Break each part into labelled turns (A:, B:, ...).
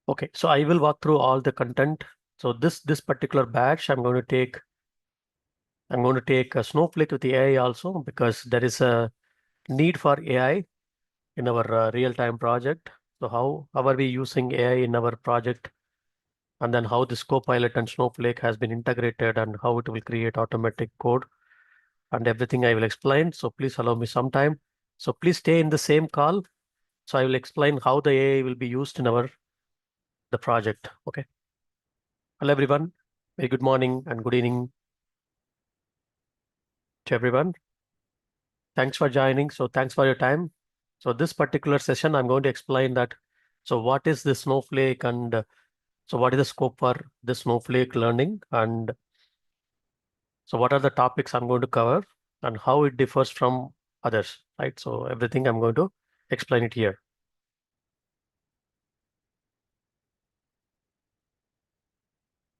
A: Okay, so I will walk through all the content. So this particular batch, I'm going to take a Snowflake with the AI also, because there is a need for AI in our real-time project. So how are we using AI in our project, and then how this Copilot and Snowflake has been integrated, and how it will create automatic code and everything I will explain. So please allow me some time. So please stay in the same call. So I will explain how the AI will be used in the project. Okay. Hello everyone. Very good morning and good evening to everyone. Thanks for joining. So thanks for your time. So this particular session, I'm going to explain that. So what is the Snowflake, and so what is the scope for the Snowflake learning, and so what are the topics I'm going to cover, and how it differs from others, right? So everything I'm going to explain it here.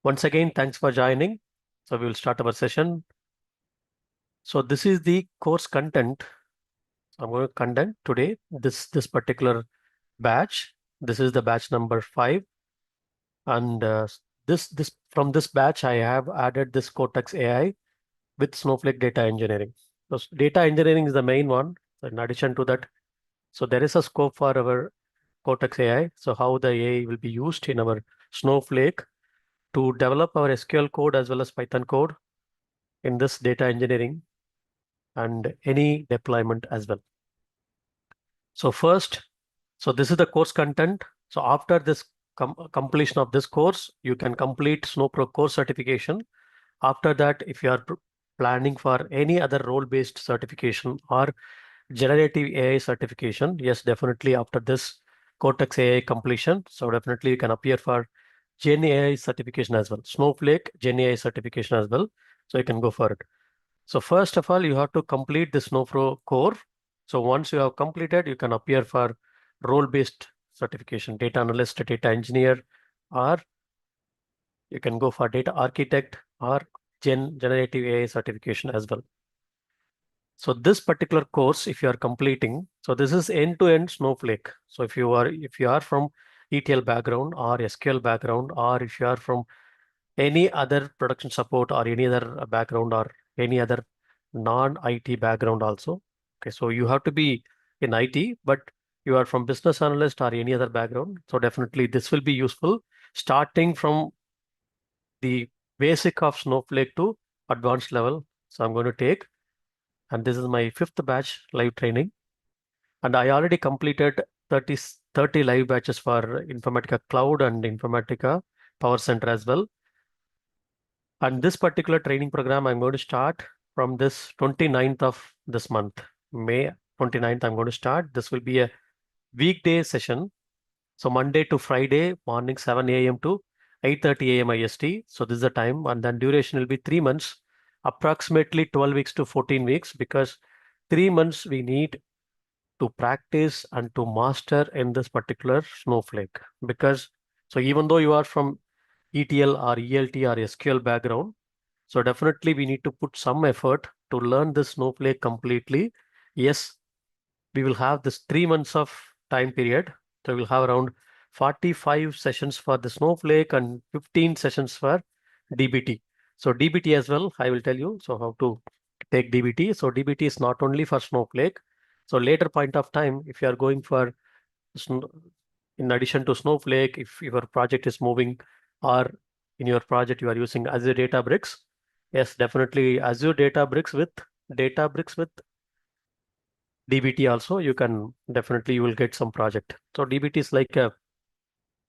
A: Once again, thanks for joining. So we will start our session. So this is the course content. I'm going to content today, this particular batch. This is the batch number 5. And this from this batch, I have added this Cortex AI with Snowflake Data Engineering. So data engineering is the main one. So in addition to that, so there is a scope for our Cortex AI. So how the AI will be used in our Snowflake to develop our SQL code as well as Python code in this data engineering and any deployment as well. So first, so this is the course content. So after this completion of this course, you can complete Snowpro course certification. After that, if you are planning for any other role-based certification or generative AI certification, yes, definitely after this Cortex AI completion, so definitely you can appear for Gen AI certification as well, Snowflake Gen AI certification as well. So you can go for it. So first of all, you have to complete the Snowpro core. So once you have completed, you can appear for role-based certification, data analyst, data engineer, or you can go for data architect or generative AI certification as well. So this particular course, if you are completing, so this is end-to-end Snowflake. So if you are from ETL background or SQL background, or if you are from any other production support or any other background or any other non-IT background also. Okay, so you have to be in IT, but you are from business analyst or any other background. So definitely this will be useful, starting from the basic of Snowflake to advanced level. So I'm going to take, and this is my 5th batch live training. And I already completed 30 live batches for Informatica Cloud and Informatica Power Center as well. And this particular training program, I'm going to start from this 29th of this month, May 29th, I'm going to start. This will be a weekday session. So Monday to Friday, morning 7 a.m. to 8:30 a.m. IST. So this is the time, and then duration will be 3 months, approximately 12 weeks to 14 weeks, because 3 months we need to practice and to master in this particular Snowflake. Because so even though you are from ETL or ELT or SQL background, so definitely we need to put some effort to learn this Snowflake completely. Yes, we will have this 3 months of time period. So we'll have around 45 sessions for the Snowflake and 15 sessions for DBT. So DBT as well, I will tell you. So how to take DBT. So DBT is not only for Snowflake. So later point of time, if you are going for, in addition to Snowflake, if your project is moving, or in your project you are using Azure Databricks, yes, definitely Azure Databricks with DBT also, you can definitely, you will get some project. So DBT is like a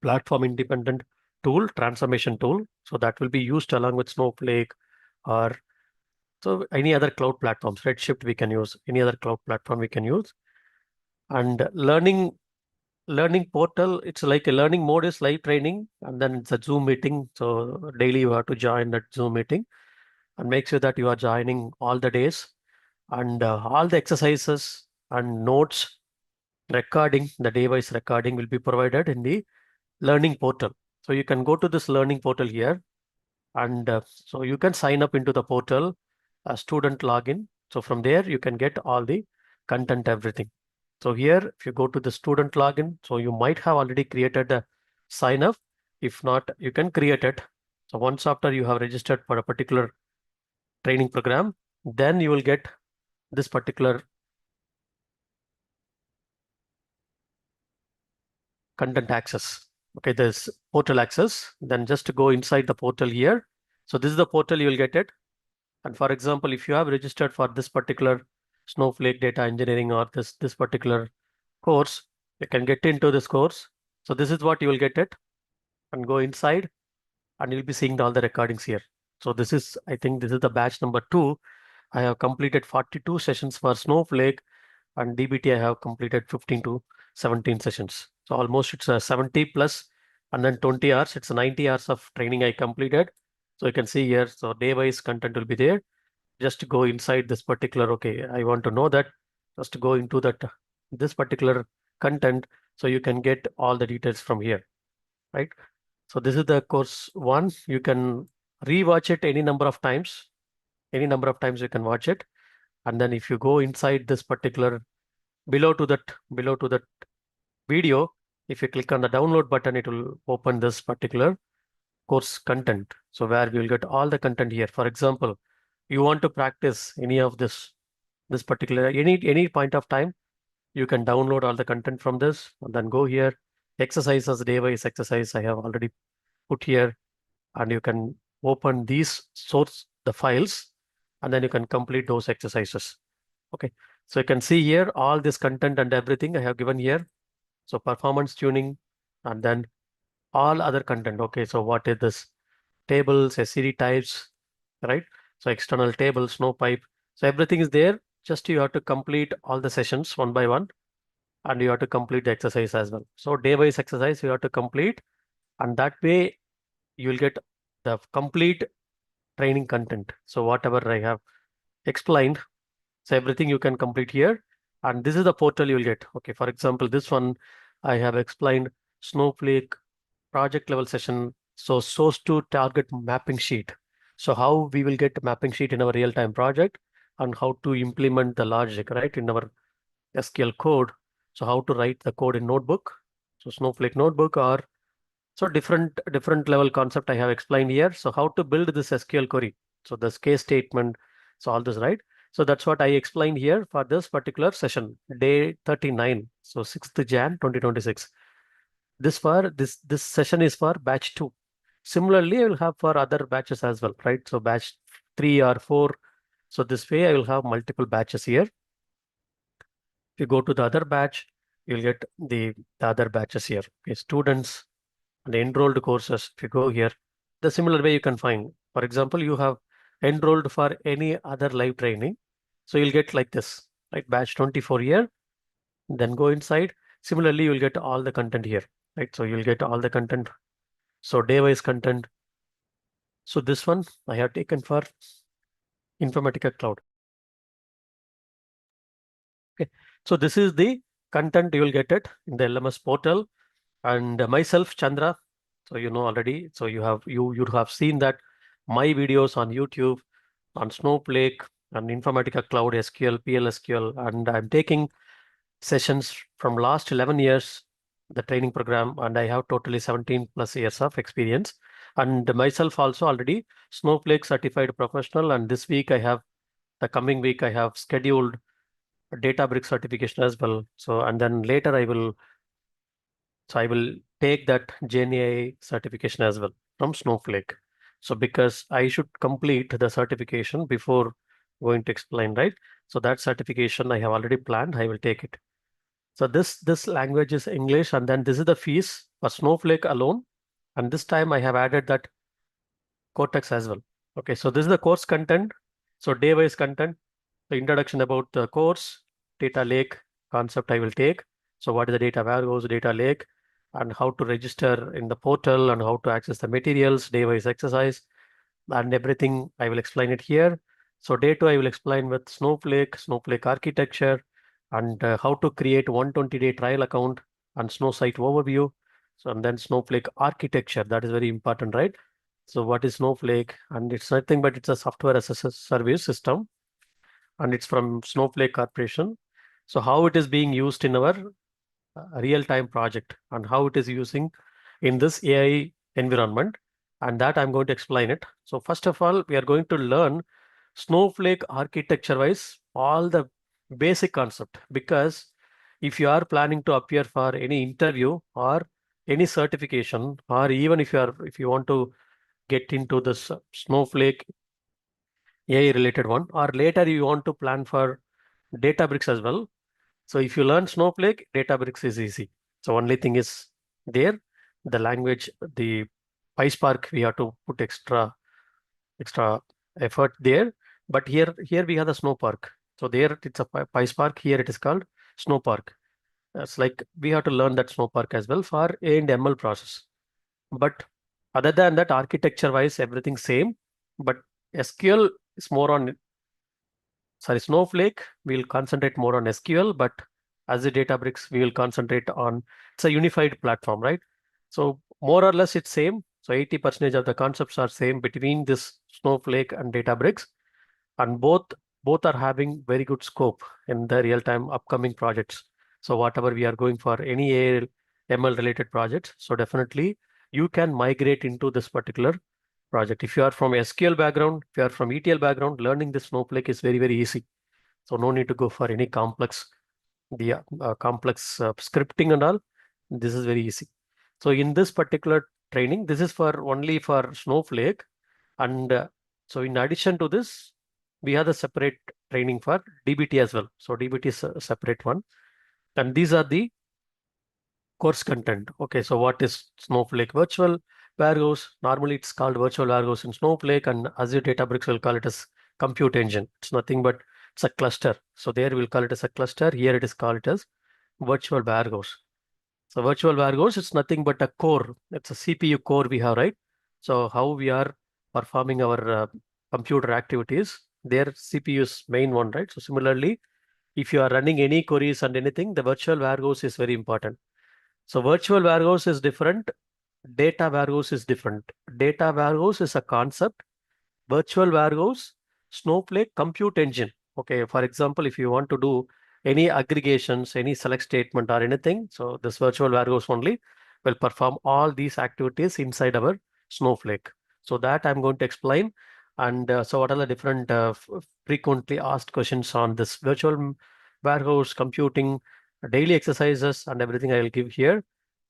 A: platform independent tool, transformation tool. So that will be used along with Snowflake or so any other cloud platforms. Redshift we can use, any other cloud platform we can use. And learning portal, it's like a learning mode is live training, and then it's a Zoom meeting. So daily you have to join that Zoom meeting and make sure that you are joining all the days, and all the exercises and notes recording, the device recording will be provided in the learning portal. So you can go to this learning portal here, and so you can sign up into the portal, a student login. So from there you can get all the content, everything. So here, if you go to the student login, so you might have already created a sign up. If not, you can create it. So once after you have registered for a particular training program, then you will get this particular content access. Okay, there's portal access. Then just go inside the portal here. So this is the portal, you will get it. And for example, if you have registered for this particular Snowflake Data Engineering or this particular course, you can get into this course. So this is what you will get it, and go inside and you'll be seeing all the recordings here. So this is, I think this is the batch number 2. I have completed 42 sessions for Snowflake, and DBT I have completed 15 to 17 sessions. So almost it's a 70 plus, and then 20 hours. It's 90 hours of training I completed. So you can see here, so day-wise content will be there. Just go inside this particular, okay, I want to know that, just go into that, this particular content, so you can get all the details from here, right? So this is the course 1. You can rewatch it any number of times. Any number of times you can watch it. And then if you go inside this particular, below to that video, if you click on the download button, it will open this particular course content. So where we will get all the content here. For example, you want to practice any of this particular, any point of time, you can download all the content from this, and then go here. Exercises, day-wise exercise I have already put here, and you can open these the files, and then you can complete those exercises. Okay, so you can see here all this content and everything I have given here. So performance tuning, and then all other content. Okay, so what is this? Tables, SCD types, right? So external table, Snowpipe. So everything is there. Just you have to complete all the sessions one by one, and you have to complete the exercise as well. So day-wise exercise you have to complete, and that way you will get the complete training content. So whatever I have explained, so everything you can complete here. And this is the portal you will get. Okay, for example, this one I have explained Snowflake project level session. So source to target mapping sheet. So how we will get mapping sheet in our real-time project, and how to implement the logic, right, in our SQL code. So how to write the code in notebook. So Snowflake notebook, or so different level concept I have explained here. So how to build this SQL query. So this case statement, so all this, right? So that's what I explained here for this particular session, day 39. So 6th Jan 2026. This session is for batch 2. Similarly, I will have for other batches as well, right? So batch 3 or 4. So this way I will have multiple batches here. If you go to the other batch, you'll get the other batches here. Okay, students and enrolled courses. If you go here, the similar way you can find. For example, you have enrolled for any other live training. So you'll get like this, right? Batch 24 here, then go inside. Similarly, you'll get all the content here, right? So you'll get all the content. So day-wise content. So this one I have taken for Informatica Cloud. Okay. So this is the content you will get it in the LMS portal. And myself, Chandra. So you know already. So you have seen that my videos on YouTube, on Snowflake, and Informatica Cloud, SQL, PLSQL, and I'm taking sessions from last 11 years, the training program, and I have totally 17 plus years of experience. And myself also already Snowflake certified professional. And this week the coming week I have scheduled a Databricks certification as well. So, and then later I will take that GenAI certification as well from Snowflake. So because I should complete the certification before going to explain, right? So that certification I have already planned, I will take it. So this language is English, and then this is the fees for Snowflake alone. And this time I have added that Cortex as well. Okay, so this is the course content. So day-wise content, the introduction about the course, data lake concept I will take. So what is the data warehouse, data lake, and how to register in the portal, and how to access the materials, day-wise exercise, and everything I will explain it here. So day 2 I will explain with Snowflake architecture, and how to create 120-day trial account, and Snow site overview. So and then Snowflake architecture, that is very important, right? So what is Snowflake? And it's nothing but it's a software as a service system, and it's from Snowflake Corporation. So how it is being used in our real-time project, and how it is using in this AI environment, and that I'm going to explain it. So first of all, we are going to learn Snowflake architecture wise all the basic concept, because if you are planning to appear for any interview or any certification, or even if you want to get into this Snowflake AI related one, or later you want to plan for Databricks as well. So if you learn Snowflake, Databricks is easy. So only thing is there, the language, the PySpark, we have to put extra effort there. But here we have the Snowpark. So there it's a PySpark. Here it is called Snowpark. It's like we have to learn that Snowpark as well for A and ML process. But other than that, architecture wise, everything same. But SQL is more on, sorry, Snowflake, we'll concentrate more on SQL, but as a Databricks, we will concentrate on, it's a unified platform, right? So more or less it's same. So 80% of the concepts are same between this Snowflake and Databricks, and both are having very good scope in the real-time upcoming projects. So whatever we are going for any AI, ML related projects, so definitely you can migrate into this particular project. If you are from SQL background, if you are from ETL background, learning this Snowflake is very, very easy. So no need to go for any complex scripting and all. This is very easy. So in this particular training, this is for only for Snowflake. And so in addition to this, we have the separate training for DBT as well. So DBT is a separate one. And these are the course content. Okay, so what is Snowflake virtual warehouse? Normally it's called virtual warehouse in Snowflake, and Azure Databricks will call it as compute engine. It's nothing but it's a cluster. So there we'll call it as a cluster. Here it is called it as virtual warehouse. So virtual warehouse, it's nothing but a core. It's a CPU core we have, right? So how we are performing our computer activities, their CPU is main one, right? So similarly, if you are running any queries and anything, the virtual warehouse is very important. So virtual warehouse is different. Data warehouse is different. Data warehouse is a concept. Virtual warehouse, Snowflake compute engine. Okay, for example, if you want to do any aggregations, any select statement or anything, so this virtual warehouse only will perform all these activities inside our Snowflake. So that I'm going to explain. And so what are the different frequently asked questions on this virtual warehouse computing, daily exercises and everything I will give here,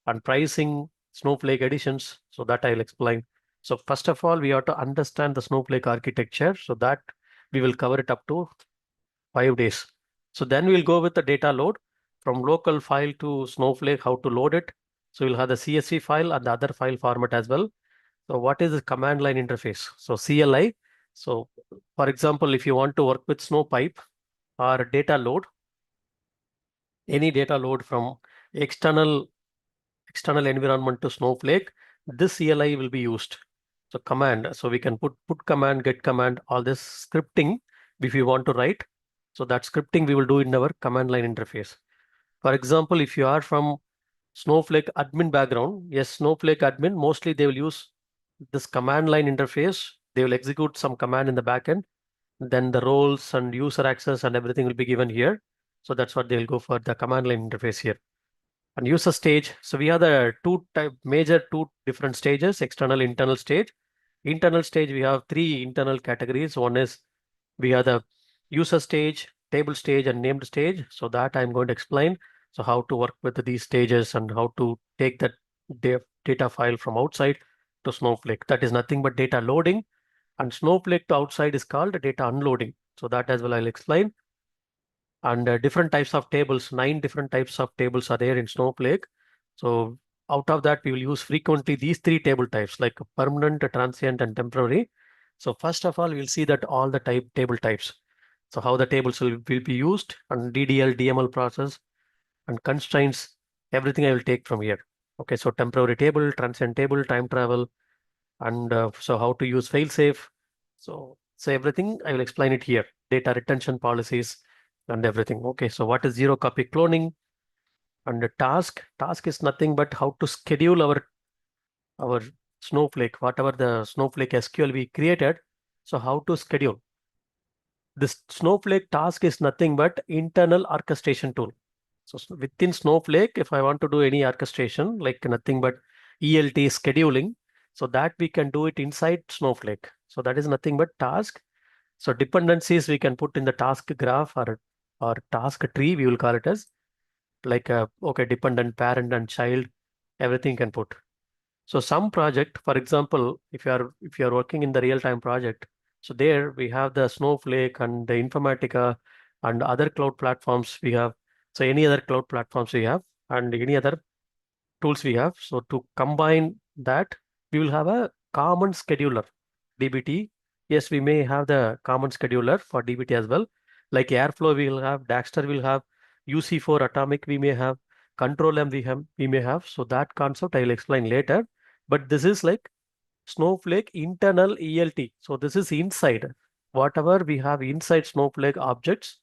A: and pricing, Snowflake editions. So that I'll explain. So first of all, we have to understand the Snowflake architecture, so that we will cover it up to 5 days. So then we'll go with the data load from local file to Snowflake, how to load it. So we'll have the CSV file and the other file format as well. So what is the command line interface? So CLI. So for example, if you want to work with Snowpipe or data load, any data load from external environment to Snowflake, this CLI will be used. So command, so we can put command, get command, all this scripting if we want to write. So that scripting we will do in our command line interface. For example, if you are from Snowflake admin background, yes, Snowflake admin, mostly they will use this command line interface. They will execute some command in the backend. Then the roles and user access and everything will be given here. So that's what they'll go for, the command line interface here. And user stage. So we have the major two different stages, external, internal stage. Internal stage, we have three internal categories. One is we have the user stage, table stage, and named stage. So that I'm going to explain. So how to work with these stages and how to take that data file from outside to Snowflake. That is nothing but data loading, and Snowflake to outside is called data unloading. So that as well I'll explain. And different types of tables, 9 different types of tables are there in Snowflake. So out of that, we will use frequently these 3 table types, like permanent, transient, and temporary. So first of all, we'll see that all the table types. So how the tables will be used, and DDL, DML process, and constraints, everything I will take from here. Okay, so temporary table, transient table, time travel, and so how to use failsafe. So everything I will explain it here. Data retention policies and everything. Okay, so what is zero copy cloning? And the task is nothing but how to schedule our Snowflake, whatever the Snowflake SQL we created. So how to schedule this Snowflake task is nothing but internal orchestration tool. So within Snowflake, if I want to do any orchestration, like nothing but ELT scheduling. So that we can do it inside Snowflake. So that is nothing but task. So dependencies we can put in the task graph or task tree, we will call it as like a okay dependent parent and child, everything can put. So some project, for example, if you are working in the real-time project, so there we have the Snowflake and the Informatica and other cloud platforms we have. So any other cloud platforms we have and any other tools we have. So to combine that, we will have a common scheduler, DBT. Yes, we may have the common scheduler for DBT as well. Like Airflow, we will have, Daxter will have, UC4 Atomic we may have, Control M we may have. So that concept I will explain later. But this is like Snowflake internal ELT. So this is inside. Whatever we have inside Snowflake objects.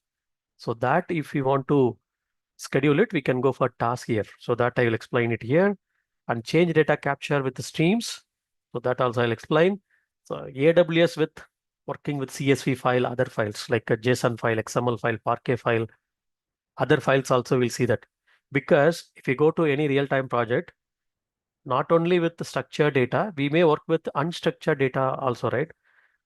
A: So that if we want to schedule it, we can go for task here. So that I will explain it here and change data capture with the streams. So that also I'll explain. So AWS with working with CSV file, other files like a JSON file, XML file, Parquet file, other files also we'll see that. Because if you go to any real-time project, not only with the structured data, we may work with unstructured data also, right?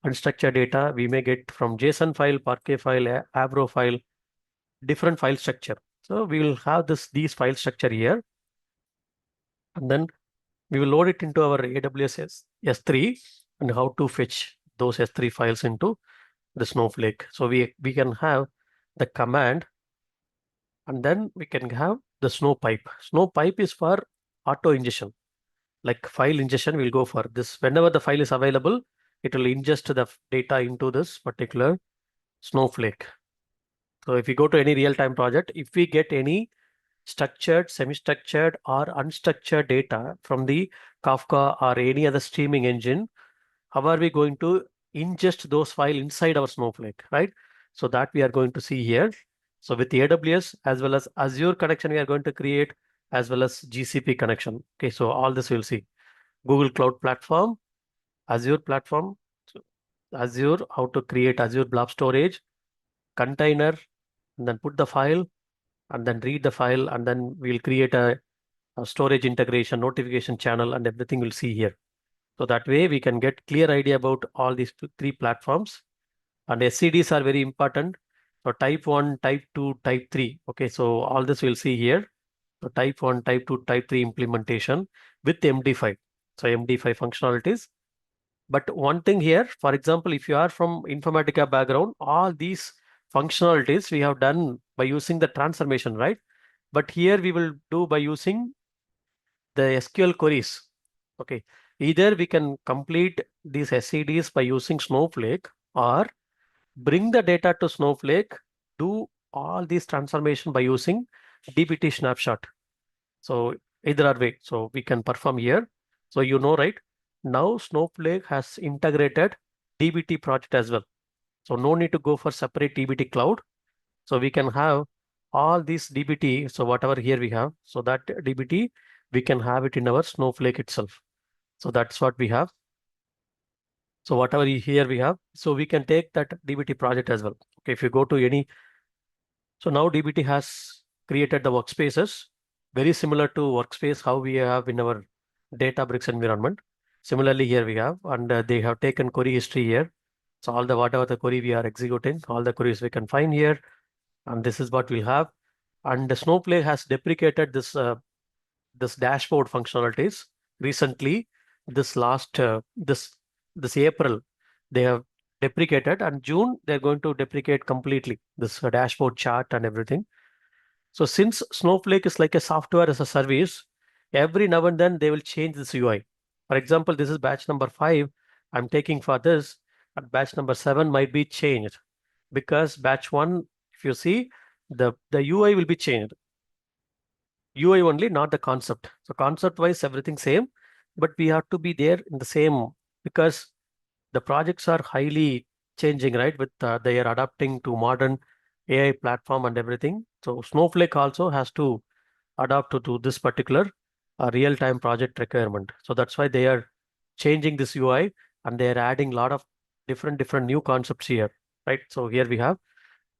A: Unstructured data we may get from JSON file, Parquet file, Avro file, different file structure. So we will have these file structure here, and then we will load it into our AWS S3 and how to fetch those S3 files into the Snowflake. So we can have the command, and then we can have the Snowpipe. Snowpipe is for auto ingestion, like file ingestion. We'll go for this. Whenever the file is available, it will ingest the data into this particular Snowflake. So if we go to any real-time project, if we get any structured, semi-structured, or unstructured data from the Kafka or any other streaming engine, how are we going to ingest those files inside our Snowflake, right? So that we are going to see here. So with the AWS as well as Azure connection, we are going to create as well as GCP connection. Okay, so all this we'll see. Google Cloud Platform, Azure Platform, so Azure, how to create Azure Blob Storage, container, and then put the file, and then read the file, and then we'll create a storage integration, notification channel, and everything we'll see here. So that way we can get clear idea about all these three platforms. And SCDs are very important. So type 1, type 2, type 3. Okay, so all this we'll see here. So type 1, type 2, type 3 implementation with MD5. So MD5 functionalities. But one thing here, for example, if you are from Informatica background, all these functionalities we have done by using the transformation, right? But here we will do by using the SQL queries. Okay, either we can complete these SCDs by using Snowflake or bring the data to Snowflake, do all these transformation by using DBT snapshot. So either are way, so we can perform here. So you know, right? Now Snowflake has integrated DBT project as well. So no need to go for separate DBT cloud. So we can have all these DBT. So whatever here we have, so that DBT, we can have it in our Snowflake itself. So that's what we have. So whatever here we have, so we can take that DBT project as well. Okay, if you go to any, so now DBT has created the workspaces, very similar to workspace how we have in our Databricks environment. Similarly here we have, and they have taken query history here. So all the whatever the query we are executing, all the queries we can find here, and this is what we have. And the Snowflake has deprecated this dashboard functionalities recently. This last this April, they have deprecated, and June they're going to deprecate completely this dashboard chart and everything. So since Snowflake is like a software as a service, every now and then they will change this UI. For example, this is batch number 5. I'm taking for this, and batch number 7 might be changed because batch 1, if you see, the UI will be changed. UI only, not the concept. So concept wise, everything same, but we have to be there in the same because the projects are highly changing, right? With they are adapting to modern AI platform and everything. So Snowflake also has to adapt to this particular real-time project requirement. So that's why they are changing this UI and they are adding a lot of different new concepts here, right? So here we have,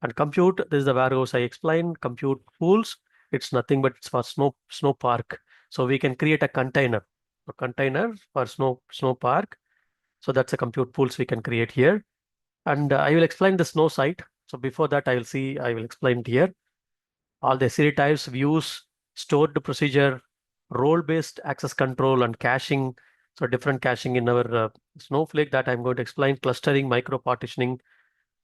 A: and compute, this is the warehouse I explained. Compute pools, it's nothing but it's for Snowpark. So we can create a container. a container for Snowpark. So that's a compute pools we can create here. And I will explain the snow site. So before that, I will explain it here. All the SRE types, views, stored procedure, role-based access control, and caching. So different caching in our Snowflake that I'm going to explain, clustering, micro partitioning,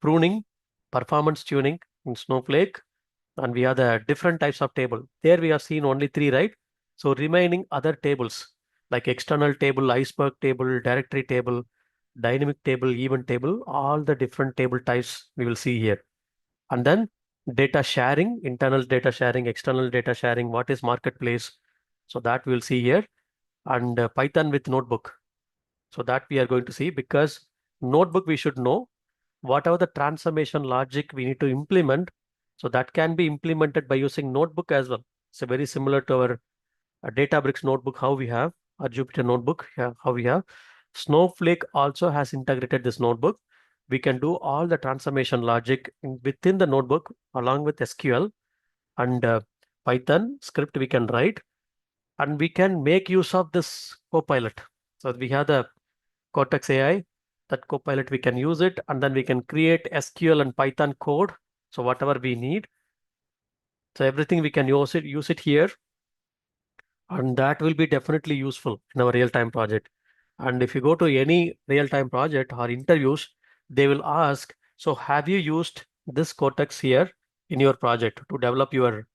A: pruning, performance tuning in Snowflake. And we have the different types of table. There we have seen only three, right? So remaining other tables like external table, iceberg table, directory table, dynamic table, event table, all the different table types we will see here. And then data sharing, internal data sharing, external data sharing, what is marketplace? So that we'll see here. And Python with notebook. So that we are going to see, because notebook we should know whatever the transformation logic we need to implement. So that can be implemented by using notebook as well. So very similar to our Databricks notebook, how we have, or Jupyter notebook, how we have. Snowflake also has integrated this notebook. We can do all the transformation logic within the notebook along with SQL and Python script we can write, and we can make use of this Copilot. So we have the Cortex AI, that Copilot we can use it, and then we can create SQL and Python code. So whatever we need, so everything we can use it here, and that will be definitely useful in our real-time project. And if you go to any real-time project or interviews, they will ask, so have you used this Cortex here in your project to develop your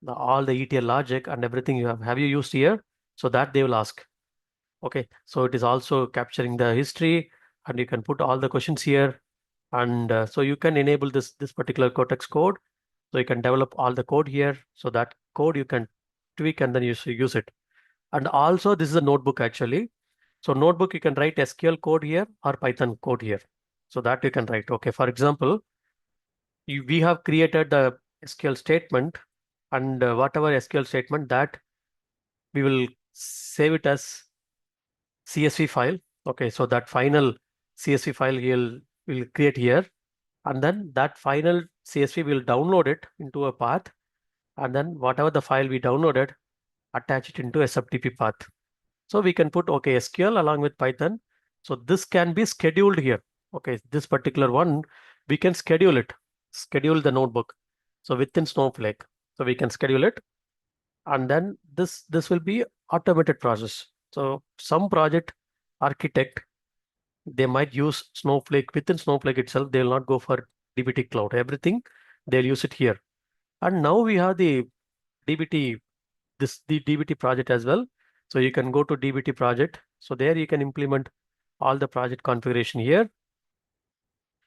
A: all the ETL logic and everything you have you used here? So that they will ask. Okay, so it is also capturing the history, and you can put all the questions here. And so you can enable this particular Cortex code. So you can develop all the code here. So that code you can tweak and then use it. And also this is a notebook actually. So notebook, you can write SQL code here or Python code here. So that you can write. Okay, for example, we have created the SQL statement, and whatever SQL statement that we will save it as CSV file. Okay, so that final CSV file will create here, and then that final CSV will download it into a path, and then whatever the file we downloaded, attach it into SFTP path. So we can put okay SQL along with Python. So this can be scheduled here. Okay, this particular one we can schedule the notebook. So within Snowflake, so we can schedule it, and then this will be automated process. So some project architect, they might use Snowflake within Snowflake itself. They will not go for DBT cloud. Everything they'll use it here. And now we have the DBT, the DBT project as well. So you can go to DBT project. So there you can implement all the project configuration here.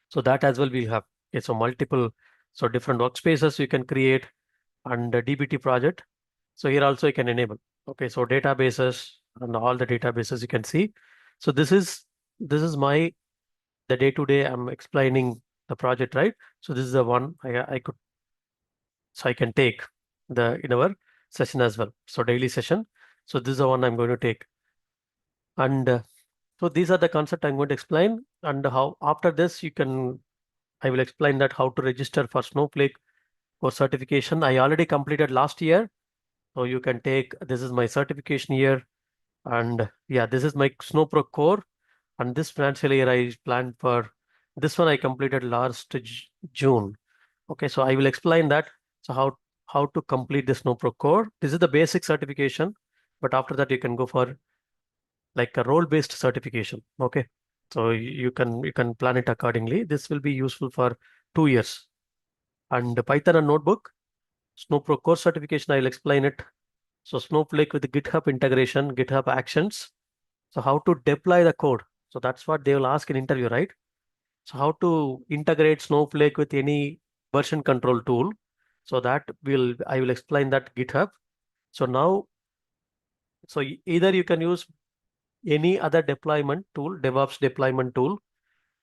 A: So that as well we'll have. Okay, so multiple, so different workspaces you can create, and the DBT project. So here also you can enable. Okay, so databases and all the databases you can see. So this is my the day to day I'm explaining the project, right? So this is the one I can take the in our session as well. So daily session. So this is the one I'm going to take. And so these are the concept I'm going to explain, and how after this I will explain that how to register for Snowflake for certification. I already completed last year. So you can take, this is my certification year. And yeah, this is my Snowpro core. And this financial year I planned for, this one I completed last June. Okay, so I will explain that. So how to complete the Snowpro core. This is the basic certification, but after that you can go for like a role-based certification. Okay, so you can plan it accordingly. This will be useful for 2 years. And the Python and notebook, Snowpro core certification, I'll explain it. So Snowflake with the GitHub integration, GitHub Actions. So how to deploy the code. So that's what they will ask in interview, right? So how to integrate Snowflake with any version control tool. So that I will explain that GitHub. So now, so either you can use any other deployment tool, DevOps deployment tool,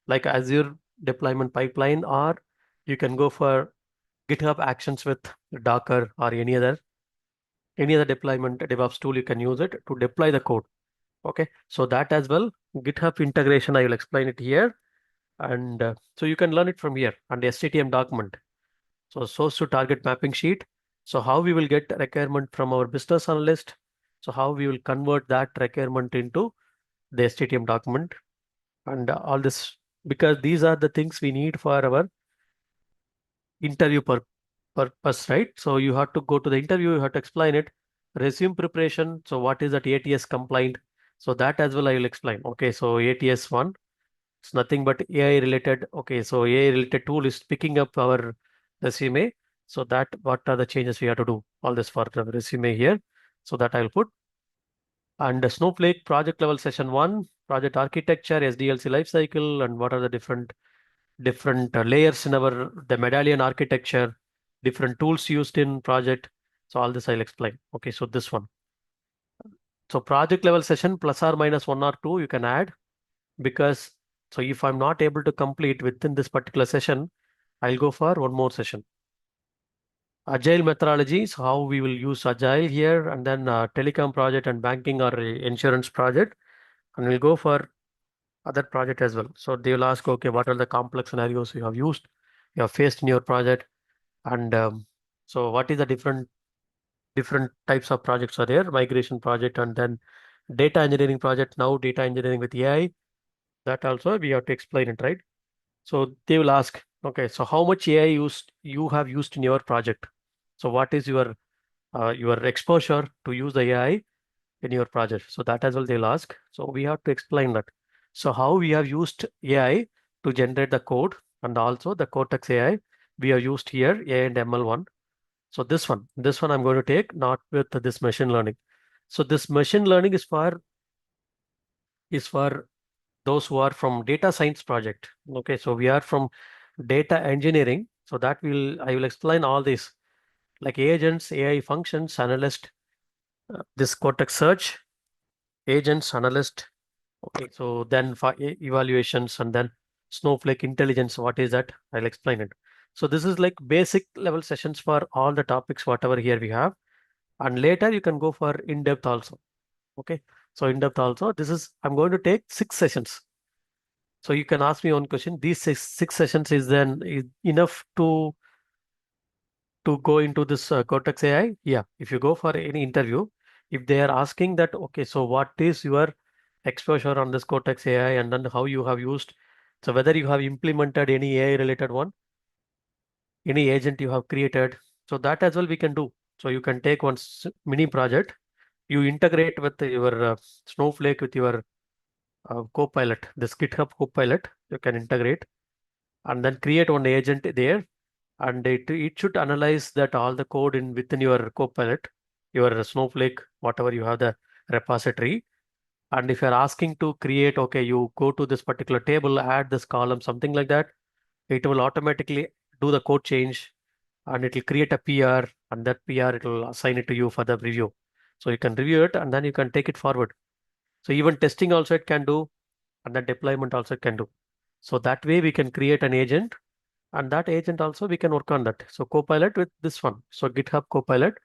A: like Azure deployment pipeline, or you can go for GitHub Actions with Docker or any other deployment DevOps tool. You can use it to deploy the code. Okay, so that as well, GitHub integration, I will explain it here. And so you can learn it from here. And the STTM document. So source to target mapping sheet. So how we will get requirement from our business analyst, So how we will convert that requirement into the STTM document and all this, because these are the things we need for our interview purpose, right? So you have to go to the interview, you have to explain it. Resume preparation. So what is that ATS compliant? So that as well I will explain. Okay, so ATS one, it's nothing but AI related. Okay, so AI related tool is picking up our resume. So that what are the changes we have to do? All this for the resume here. So that I'll put. And the Snowflake project level session one, project architecture, SDLC lifecycle, and what are the different layers in our the medallion architecture, different tools used in project. So all this I'll explain. Okay, so this one. So project level session plus or minus one or two you can add, because so if I'm not able to complete within this particular session, I'll go for one more session. Agile methodology, so how we will use agile here, and then telecom project and banking or insurance project, and we'll go for other project as well. So they will ask, okay, what are the complex scenarios you have used, you have faced in your project, and so what is the different types of projects are there? Migration project and then data engineering project. Now data engineering with AI. That also we have to explain it, right? So they will ask, okay, so how much AI you have used in your project? So what is your exposure to use the AI in your project? So that as well they'll ask. So we have to explain that. So how we have used AI to generate the code, and also the Cortex AI we have used here, AI and ML1. So this one I'm going to take not with this machine learning. So this machine learning is for those who are from data science project. Okay, so we are from data engineering. So that will I will explain all this like agents, AI functions, analyst, this Cortex search, agents, analyst. Okay, so then for evaluations and then Snowflake intelligence, what is that? I'll explain it. So this is like basic level sessions for all the topics, whatever here we have. And later you can go for in-depth also. Okay, so in-depth also, I'm going to take 6 sessions. So you can ask me one question. These six sessions is then enough to go into this Cortex AI? Yeah, if you go for any interview, if they are asking that, okay, so what is your exposure on this Cortex AI and then how you have used, so whether you have implemented any AI related one, any agent you have created, so that as well we can do. So you can take one mini project, you integrate with your Snowflake with your Copilot, this GitHub Copilot, you can integrate and then create one agent there, and it should analyze that all the code in within your Copilot, your Snowflake, whatever you have the repository. And if you're asking to create, okay, you go to this particular table, add this column, something like that, it will automatically do the code change and it will create a PR, and that PR it will assign it to you for the review. So you can review it and then you can take it forward. So even testing also it can do, and then deployment also it can do. So that way we can create an agent, and that agent also we can work on that. So Copilot with this one. So GitHub Copilot,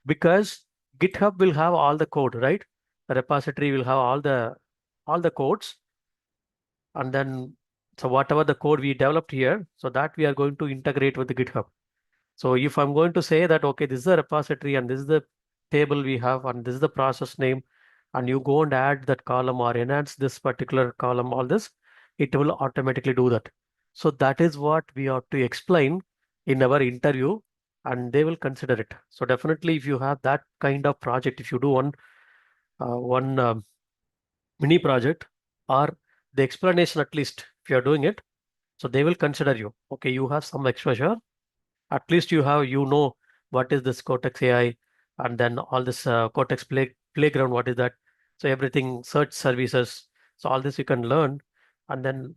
A: because GitHub will have all the code, right? The repository will have all the codes, and then so whatever the code we developed here, so that we are going to integrate with the GitHub. So if I'm going to say that, okay, this is the repository and this is the table we have and this is the process name, and you go and add that column or enhance this particular column, all this, it will automatically do that. So that is what we have to explain in our interview, and they will consider it. So definitely, if you have that kind of project, if you do one mini project or the explanation at least, if you are doing it, so they will consider you. Okay, you have some exposure, at least you know what is this Cortex AI, and then all this Cortex playground, what is that? So everything, search services, so all this you can learn, and then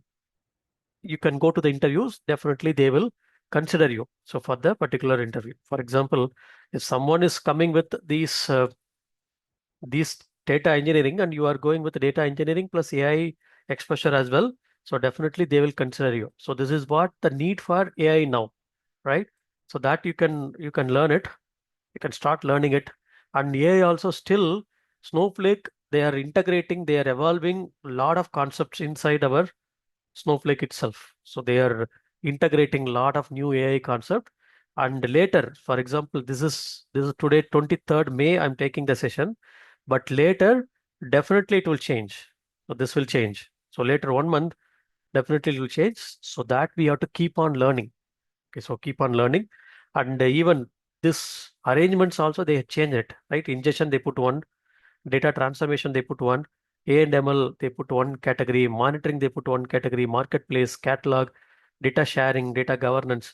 A: you can go to the interviews. Definitely they will consider you. So for the particular interview, for example, if someone is coming with these data engineering and you are going with data engineering plus AI exposure as well, so definitely they will consider you. So this is what the need for AI now, right? So that you can learn it, you can start learning it. And AI also still, Snowflake, they are integrating, they are evolving a lot of concepts inside our Snowflake itself. So they are integrating a lot of new AI concept. And later, for example, this is today 23rd May, I'm taking the session. but later definitely it will change. So this will change. So later 1 month, definitely it will change. So that we have to keep on learning. Okay, so keep on learning. And even this arrangements also, they change it, right? Ingestion, they put one. Data transformation, they put one. A&ML, they put one category. Monitoring, they put one category. Marketplace, catalog, data sharing, data governance.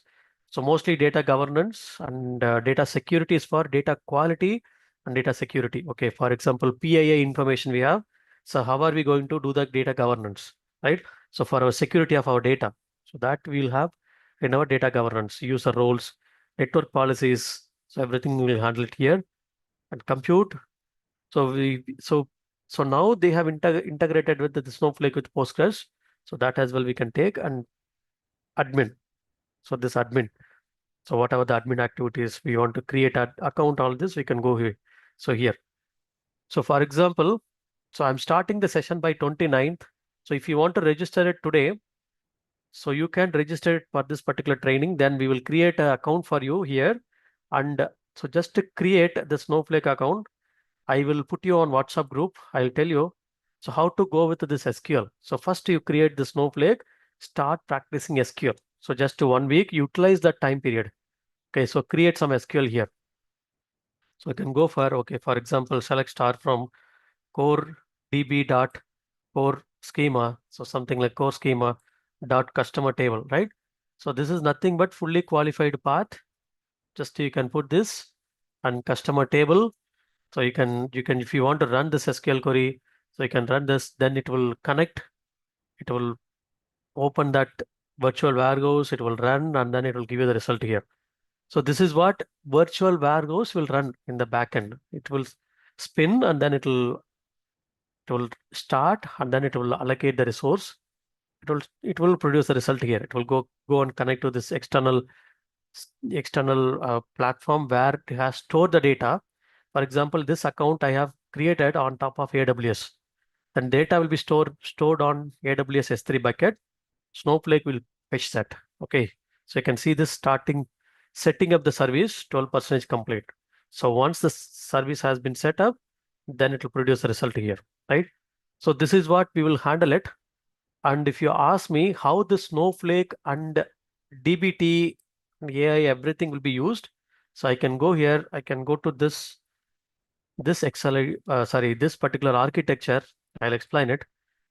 A: So mostly data governance and data security is for data quality and data security. Okay, for example, PII information we have. So how are we going to do the data governance, right? So for our security of our data, so that we'll have in our data governance, user roles, network policies. So everything we'll handle it here. And compute, so now they have integrated with the Snowflake with Postgres. So that as well we can take. And admin. So this admin. So whatever the admin activities we want to create an account, all this we can go here. So here. So for example, so I'm starting the session by 29th. So if you want to register it today, so you can register it for this particular training. Then we will create an account for you here. And so just to create the Snowflake account, I will put you on WhatsApp group. I'll tell you. So how to go with this SQL. So first you create the Snowflake, start practicing SQL. So just 1 week, utilize that time period. Okay, so create some SQL here. So you can go for, okay, for example, select star from core db dot core schema. So something like core schema dot customer table, right? So this is nothing but fully qualified path. Just you can put this and customer table. So you can if you want to run this SQL query, so you can run this, then it will connect, it will open that virtual warehouse, it will run, and then it will give you the result here. So this is what virtual warehouse will run in the backend. It will spin and then it will start and then it will allocate the resource. It will produce the result here. It will go and connect to this external platform where it has stored the data. For example, this account I have created on top of AWS. Then data will be stored on AWS S3 bucket. Snowflake will fetch that. Okay, so you can see this starting setting up the service 12% complete. So once the service has been set up, then it will produce a result here, right? So this is what we will handle it. And if you ask me how the Snowflake and DBT and AI everything will be used, so I can go here. I can go to this particular architecture. I'll explain it.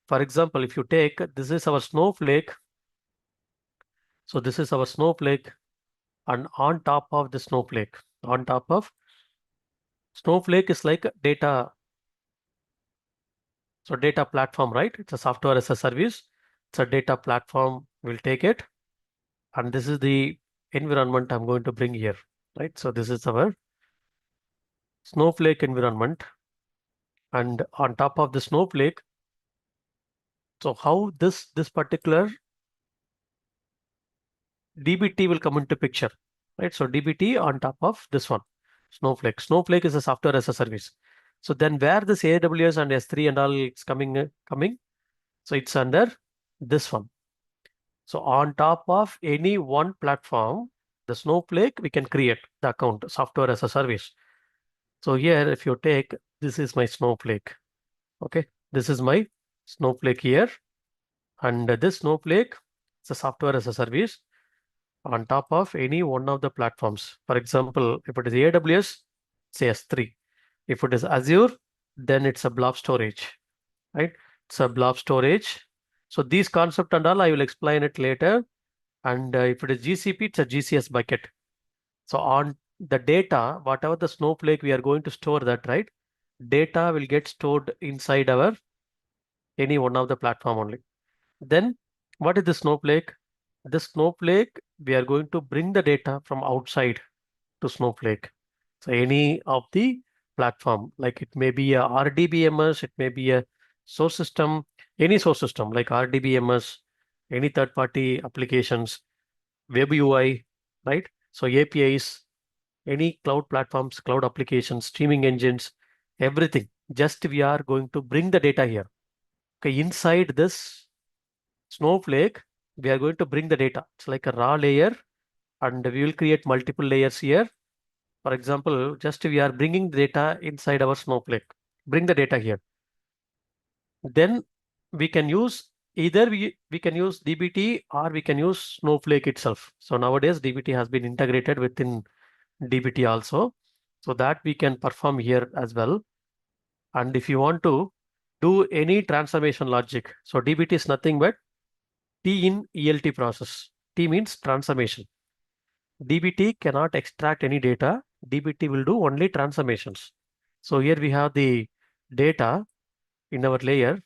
A: For example, if you take this is our Snowflake. So this is our Snowflake, and on top of the Snowflake is like data. So data platform, right? It's a software as a service. It's a data platform. We'll take it. And this is the environment I'm going to bring here, right? So this is our Snowflake environment. And on top of the Snowflake, so how this particular DBT will come into picture, right? So DBT on top of this one, Snowflake. Snowflake is a software as a service. So then where this AWS and S3 and all it's coming, so it's under this one. So on top of any one platform, the Snowflake, we can create the account, software as a service. So here, if you take, this is my Snowflake. Okay, this is my Snowflake here. And this Snowflake, it's a software as a service on top of any one of the platforms. For example, if it is AWS, say S3. If it is Azure, then it's a blob storage, right? It's a blob storage. So these concept and all, I will explain it later. And if it is GCP, it's a GCS bucket. So on the data, whatever the Snowflake, we are going to store that, right? Data will get stored inside our any one of the platform only. Then what is the Snowflake? The Snowflake, we are going to bring the data from outside to Snowflake. So any of the platform, like it may be a RDBMS, it may be a source system, any source system like RDBMS, any third-party applications, web UI, right? So APIs, any cloud platforms, cloud applications, streaming engines, everything. Just we are going to bring the data here. Okay, inside this Snowflake, we are going to bring the data. It's like a raw layer, and we will create multiple layers here. For example, just we are bringing the data inside our Snowflake. bring the data here. Then we can use either we can use DBT or we can use Snowflake itself. So nowadays DBT has been integrated within DBT also, so that we can perform here as well. And if you want to do any transformation logic, so DBT is nothing but T in ELT process. T means transformation. DBT cannot extract any data. DBT will do only transformations. So here we have the data in our layer,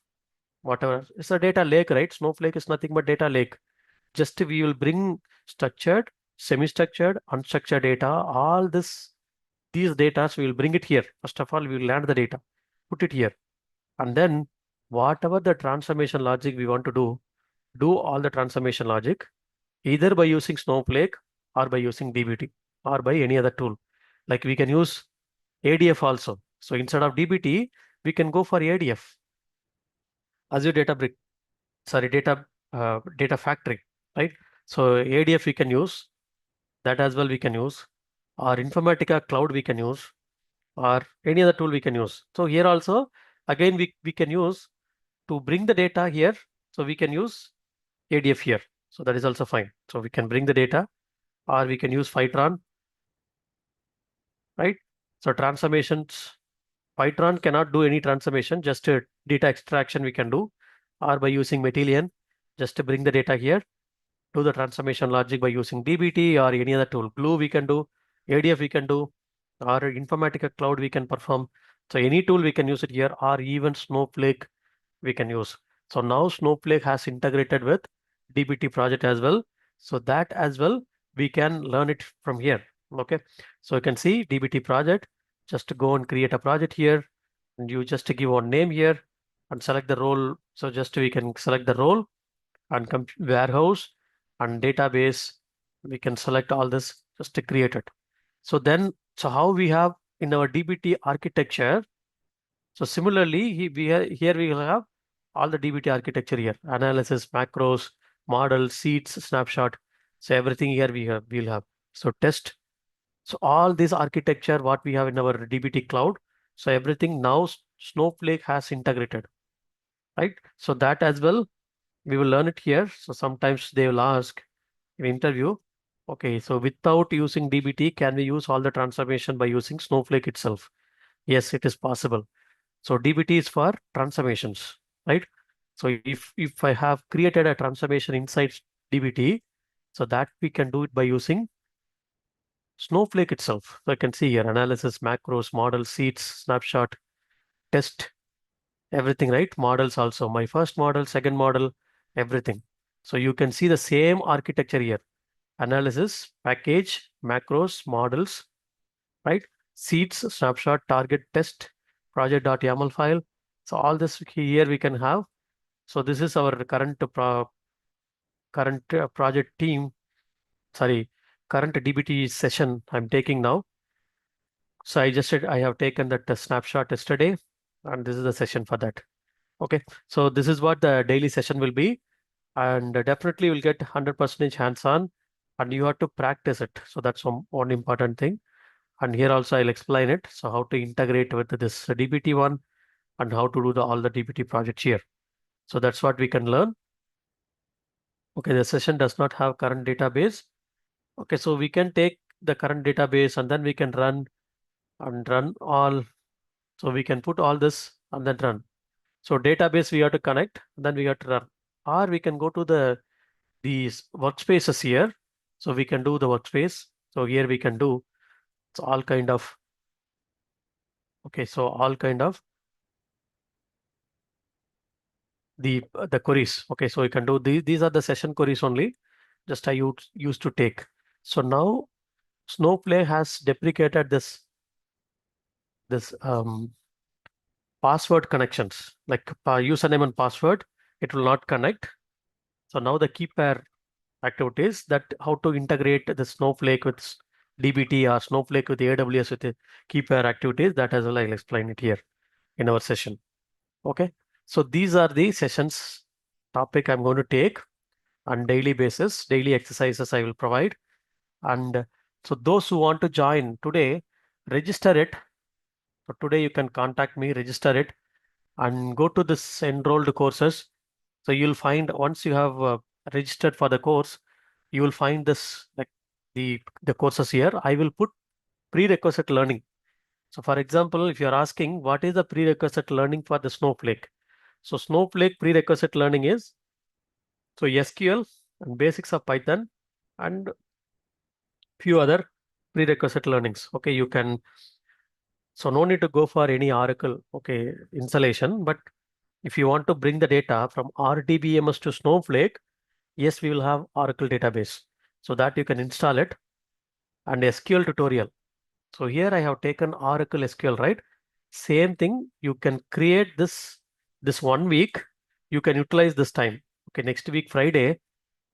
A: whatever. It's a data lake, right? Snowflake is nothing but data lake. Just we will bring structured, semi-structured, unstructured data, all these data, we will bring it here. First of all, we will land the data, put it here. And then whatever the transformation logic we want to do all the transformation logic, either by using Snowflake or by using DBT or by any other tool. Like we can use ADF also. So instead of DBT, we can go for ADF, Azure Data Factory, right? So ADF we can use, that as well we can use, or Informatica Cloud we can use, or any other tool we can use. So here also, again, we can use to bring the data here. So we can use ADF here. So that is also fine. So we can bring the data, or we can use Python, right? So transformations, Python cannot do any transformation, just data extraction we can do, or by using Matillion, just to bring the data here, do the transformation logic by using DBT or any other tool. Glue we can do, ADF we can do, or Informatica Cloud we can perform. So any tool we can use it here, or even Snowflake we can use. So now Snowflake has integrated with DBT project as well. So that as well, we can learn it from here. Okay. So you can see DBT project, just go and create a project here, and you just give one name here and select the role. So just we can select the role and come warehouse and database. We can select all this just to create it. So then, so how we have in our DBT architecture. So similarly, here we will have all the DBT architecture here: analysis, macros, model, seeds, snapshot. So everything here we'll have. So test. So all this architecture, what we have in our DBT cloud. So everything now Snowflake has integrated, right? So that as well, we will learn it here. So sometimes they will ask in interview, okay, so without using DBT, can we use all the transformation by using Snowflake itself? Yes, it is possible. So DBT is for transformations, right? So if I have created a transformation inside DBT, so that we can do it by using Snowflake itself. So I can see here analysis, macros, model, seeds, snapshot, test, everything, right? Models also. My first model, second model, everything. So you can see the same architecture here. Analysis, package, macros, models, right? Seeds, snapshot, target, test, project.yaml file. So all this here we can have. So this is our current project team. Sorry, current DBT session I'm taking now. So I just said I have taken that snapshot yesterday, and this is the session for that. Okay, so this is what the daily session will be, and definitely you'll get 100% hands-on, and you have to practice it. So that's one important thing. And here also I'll explain it. So how to integrate with this DBT one, and how to do all the DBT projects here. So that's what we can learn. Okay, the session does not have current database. Okay, so we can take the current database and then we can run all. So we can put all this and then run. So database we have to connect, then we have to run. Or we can go to these workspaces here. So we can do the workspace. So here we can do all kind of, okay, so all kind of the queries. Okay, so we can do these are the session queries only. Just I used to take. So now Snowflake has deprecated this password connections, like username and password. It will not connect. So now the key pair activities, that how to integrate the Snowflake with DBT or Snowflake with AWS with the key pair activities, that as well I'll explain it here in our session. Okay, so these are the sessions topic I'm going to take on daily basis. Daily exercises I will provide. And so those who want to join today, register it. So today you can contact me, register it, and go to this enrolled courses. So you'll find once you have registered for the course, you will find this like the courses here. I will put prerequisite learning. So for example, if you're asking what is the prerequisite learning for the Snowflake? So Snowflake prerequisite learning is so SQL and basics of Python and few other prerequisite learnings. Okay, you can so no need to go for any Oracle installation, but if you want to bring the data from RDBMS to Snowflake, yes, we will have Oracle database. So that you can install it and SQL tutorial. So here I have taken Oracle SQL, right? Same thing, you can create this 1 week, you can utilize this time. Okay, next week, Friday,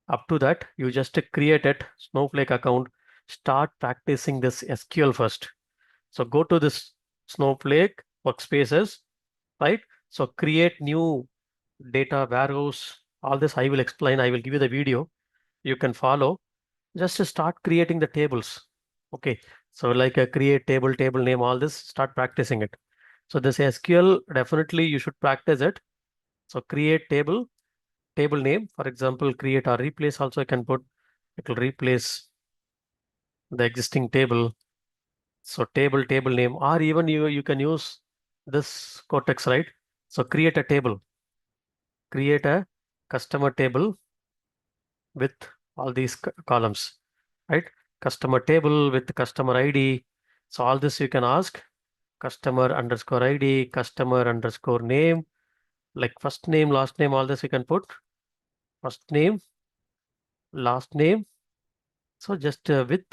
A: up to that, you just create it, Snowflake account, start practicing this SQL first. So go to this Snowflake workspaces, right? So create new data warehouse, all this I will explain, I will give you the video, you can follow. Just to start creating the tables. Okay, so like a create table, table name, all this, start practicing it. So this SQL, definitely you should practice it. So create table, table name, for example, create or replace also I can put, it will replace the existing table. So table, table name, or even you can use this Cortex, right? So create a table, create a customer table with all these columns, right? Customer table with customer ID. So all this you can ask customer underscore ID, customer underscore name, like first name, last name, all this you can put first name, last name. So just with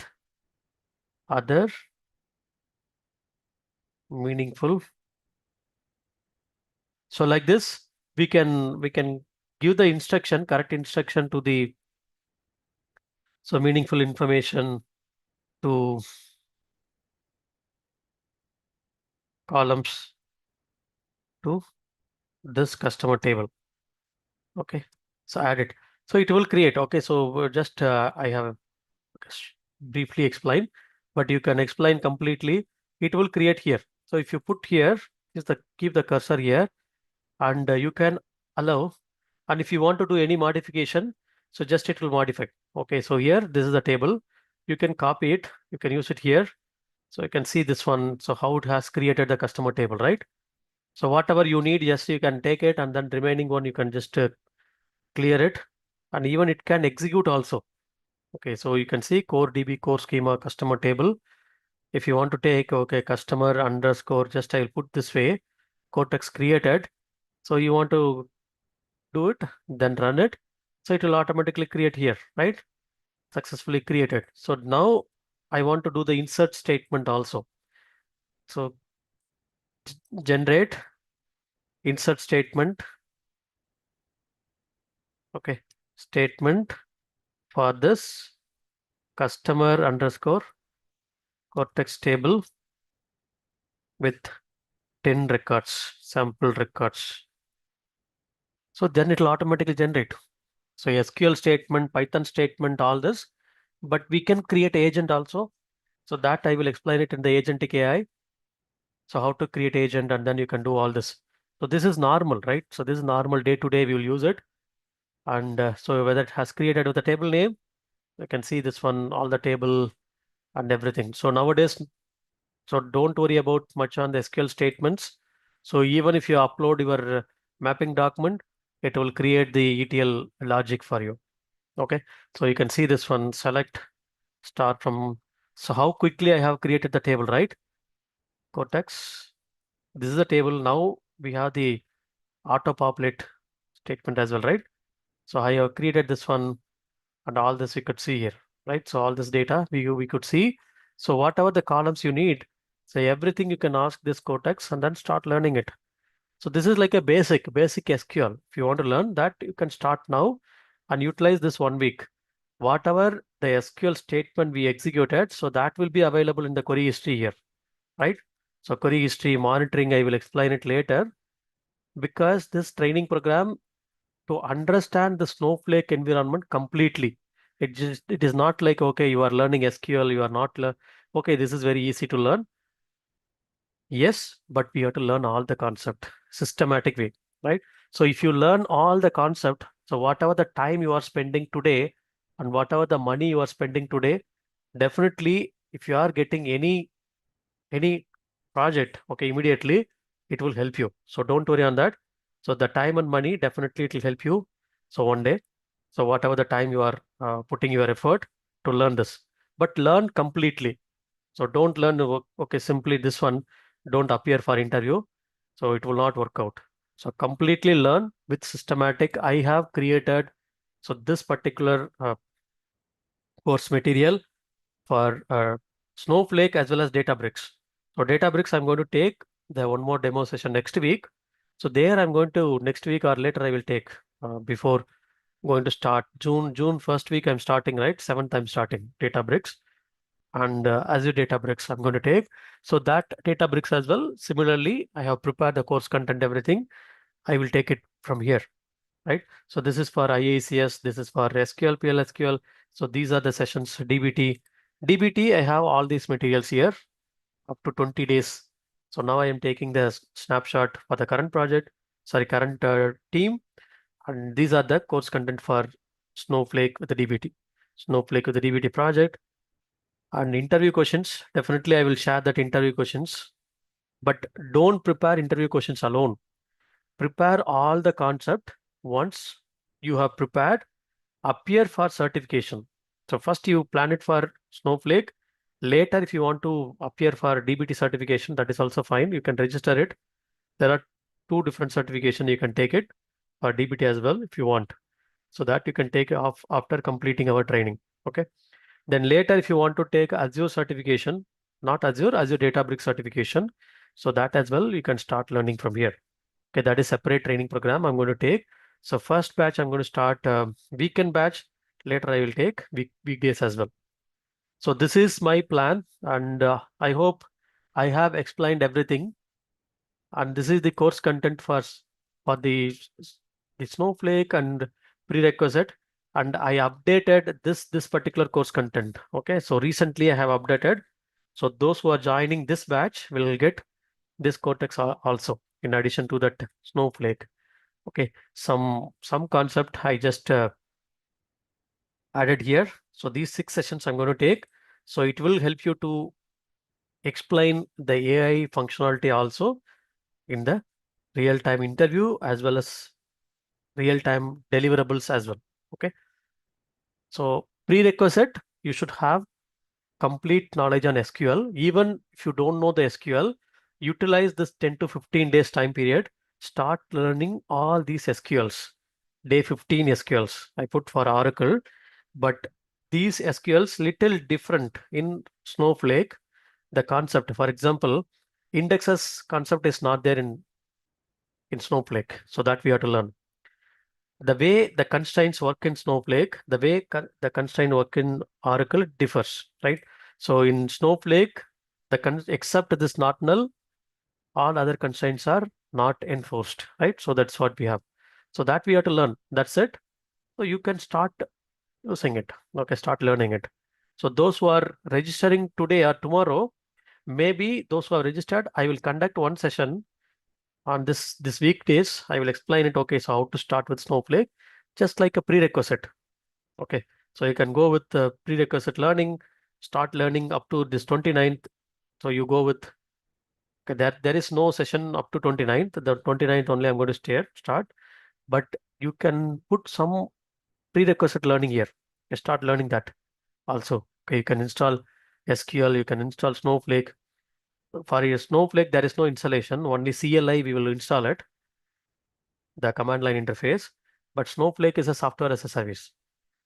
A: other meaningful. So like this, we can give the instruction, correct instruction to the so meaningful information to columns to this customer table. Okay, so add it. So it will create. Okay, so just I have briefly explained, but you can explain completely. It will create here. So if you put here, is the keep the cursor here, and you can allow. And if you want to do any modification, so just it will modify. Okay, so here this is the table. You can copy it. You can use it here. So you can see this one. So how it has created the customer table, right? So whatever you need, yes, you can take it, and then remaining one you can just clear it, and even it can execute also. Okay, so you can see core DB core schema customer table. If you want to take, okay, customer underscore, just I'll put this way, Cortex created. So you want to do it, then run it. So it will automatically create here, right? Successfully created. So now I want to do the insert statement also. So generate insert statement. Okay, statement for this customer underscore Cortex table with 10 records, sample records. So then it will automatically generate. So SQL statement, Python statement, all this, but we can create agent also. So that I will explain it in the agentic AI. So how to create agent, and then you can do all this. So this is normal, right? So this is normal day to day, we will use it. And so whether it has created with the table name, you can see this one, all the table and everything. So nowadays, so don't worry about much on the SQL statements. So even if you upload your mapping document, it will create the ETL logic for you. Okay, so you can see this one, select, start from. So how quickly I have created the table, right? Cortex. This is the table. Now we have the auto populate statement as well, right? So I have created this one, and all this you could see here, right? So all this data we could see. So whatever the columns you need, say everything you can ask this Cortex and then start learning it. So this is like a basic SQL. If you want to learn that, you can start now and utilize this 1 week. Whatever the SQL statement we executed, so that will be available in the query history here, right? So query history monitoring, I will explain it later, because this training program to understand the Snowflake environment completely. It is not like, okay, you are learning SQL, you are not okay, this is very easy to learn. Yes, but we have to learn all the concept systematic way, right? So if you learn all the concept, so whatever the time you are spending today and whatever the money you are spending today, definitely if you are getting any project, okay, immediately it will help you. So don't worry on that. So the time and money, definitely it will help you. So one day, so whatever the time you are putting your effort to learn this, but learn completely. So don't learn, okay, simply this one, don't appear for interview. So it will not work out. So completely learn with systematic. I have created, so this particular course material for Snowflake as well as Databricks. So Databricks, I'm going to take the one more demo session next week. So there I'm going to next week or later I will take before going to start June first week I'm starting, right? 7th I'm starting Databricks and Azure Databricks I'm going to take. So that Databricks as well. Similarly, I have prepared the course content, everything. I will take it from here, right? So this is for IACS, this is for SQL, PLSQL. So these are the sessions, DBT. DBT, I have all these materials here up to 20 days. So now I am taking the snapshot for the current project, sorry, current team. And these are the course content for Snowflake with the DBT. Snowflake with the DBT project. And interview questions, definitely I will share that interview questions, but don't prepare interview questions alone. Prepare all the concept. Once you have prepared, appear for certification. So first you plan it for Snowflake. Later, if you want to appear for DBT certification, that is also fine. You can register it. There are two different certification. You can take it for DBT as well if you want. So that you can take off after completing our training. Okay. Then later, if you want to take Azure certification, not Azure, Azure Databricks certification. So that as well, you can start learning from here. Okay, that is separate training program I'm going to take. So first batch, I'm going to start weekend batch. Later, I will take weekdays as well. So this is my plan, and I hope I have explained everything. And this is the course content for the Snowflake and prerequisite. And I updated this particular course content. Okay, so recently I have updated. So those who are joining this batch will get this Cortex also in addition to that Snowflake. Okay, some concept I just added here. So these 6 sessions I'm going to take. So it will help you to explain the AI functionality also in the real-time interview as well as real-time deliverables as well. Okay. So prerequisite, you should have complete knowledge on SQL. Even if you don't know the SQL, utilize this 10 to 15 days time period. Start learning all these SQLs. Day 15 SQLs I put for Oracle, but these SQLs little different in Snowflake. The concept, for example, indexes concept is not there in Snowflake, so that we have to learn. The way the constraints work in Snowflake, the way the constraint work in Oracle differs, right? So in Snowflake, except this not null, all other constraints are not enforced, right? So that's what we have. So that we have to learn. That's it. So you can start using it. Okay, start learning it. So those who are registering today or tomorrow, maybe those who are registered, I will conduct one session on this weekdays. I will explain it. Okay, so how to start with Snowflake, just like a prerequisite. Okay, so you can go with the prerequisite learning, start learning up to this 29th. So you go with, okay, there is no session up to 29th. The 29th only I'm going to start, but you can put some prerequisite learning here. You start learning that also. Okay, you can install SQL, you can install Snowflake. For your Snowflake, there is no installation, only CLI we will install it, the command line interface. But Snowflake is a software as a service.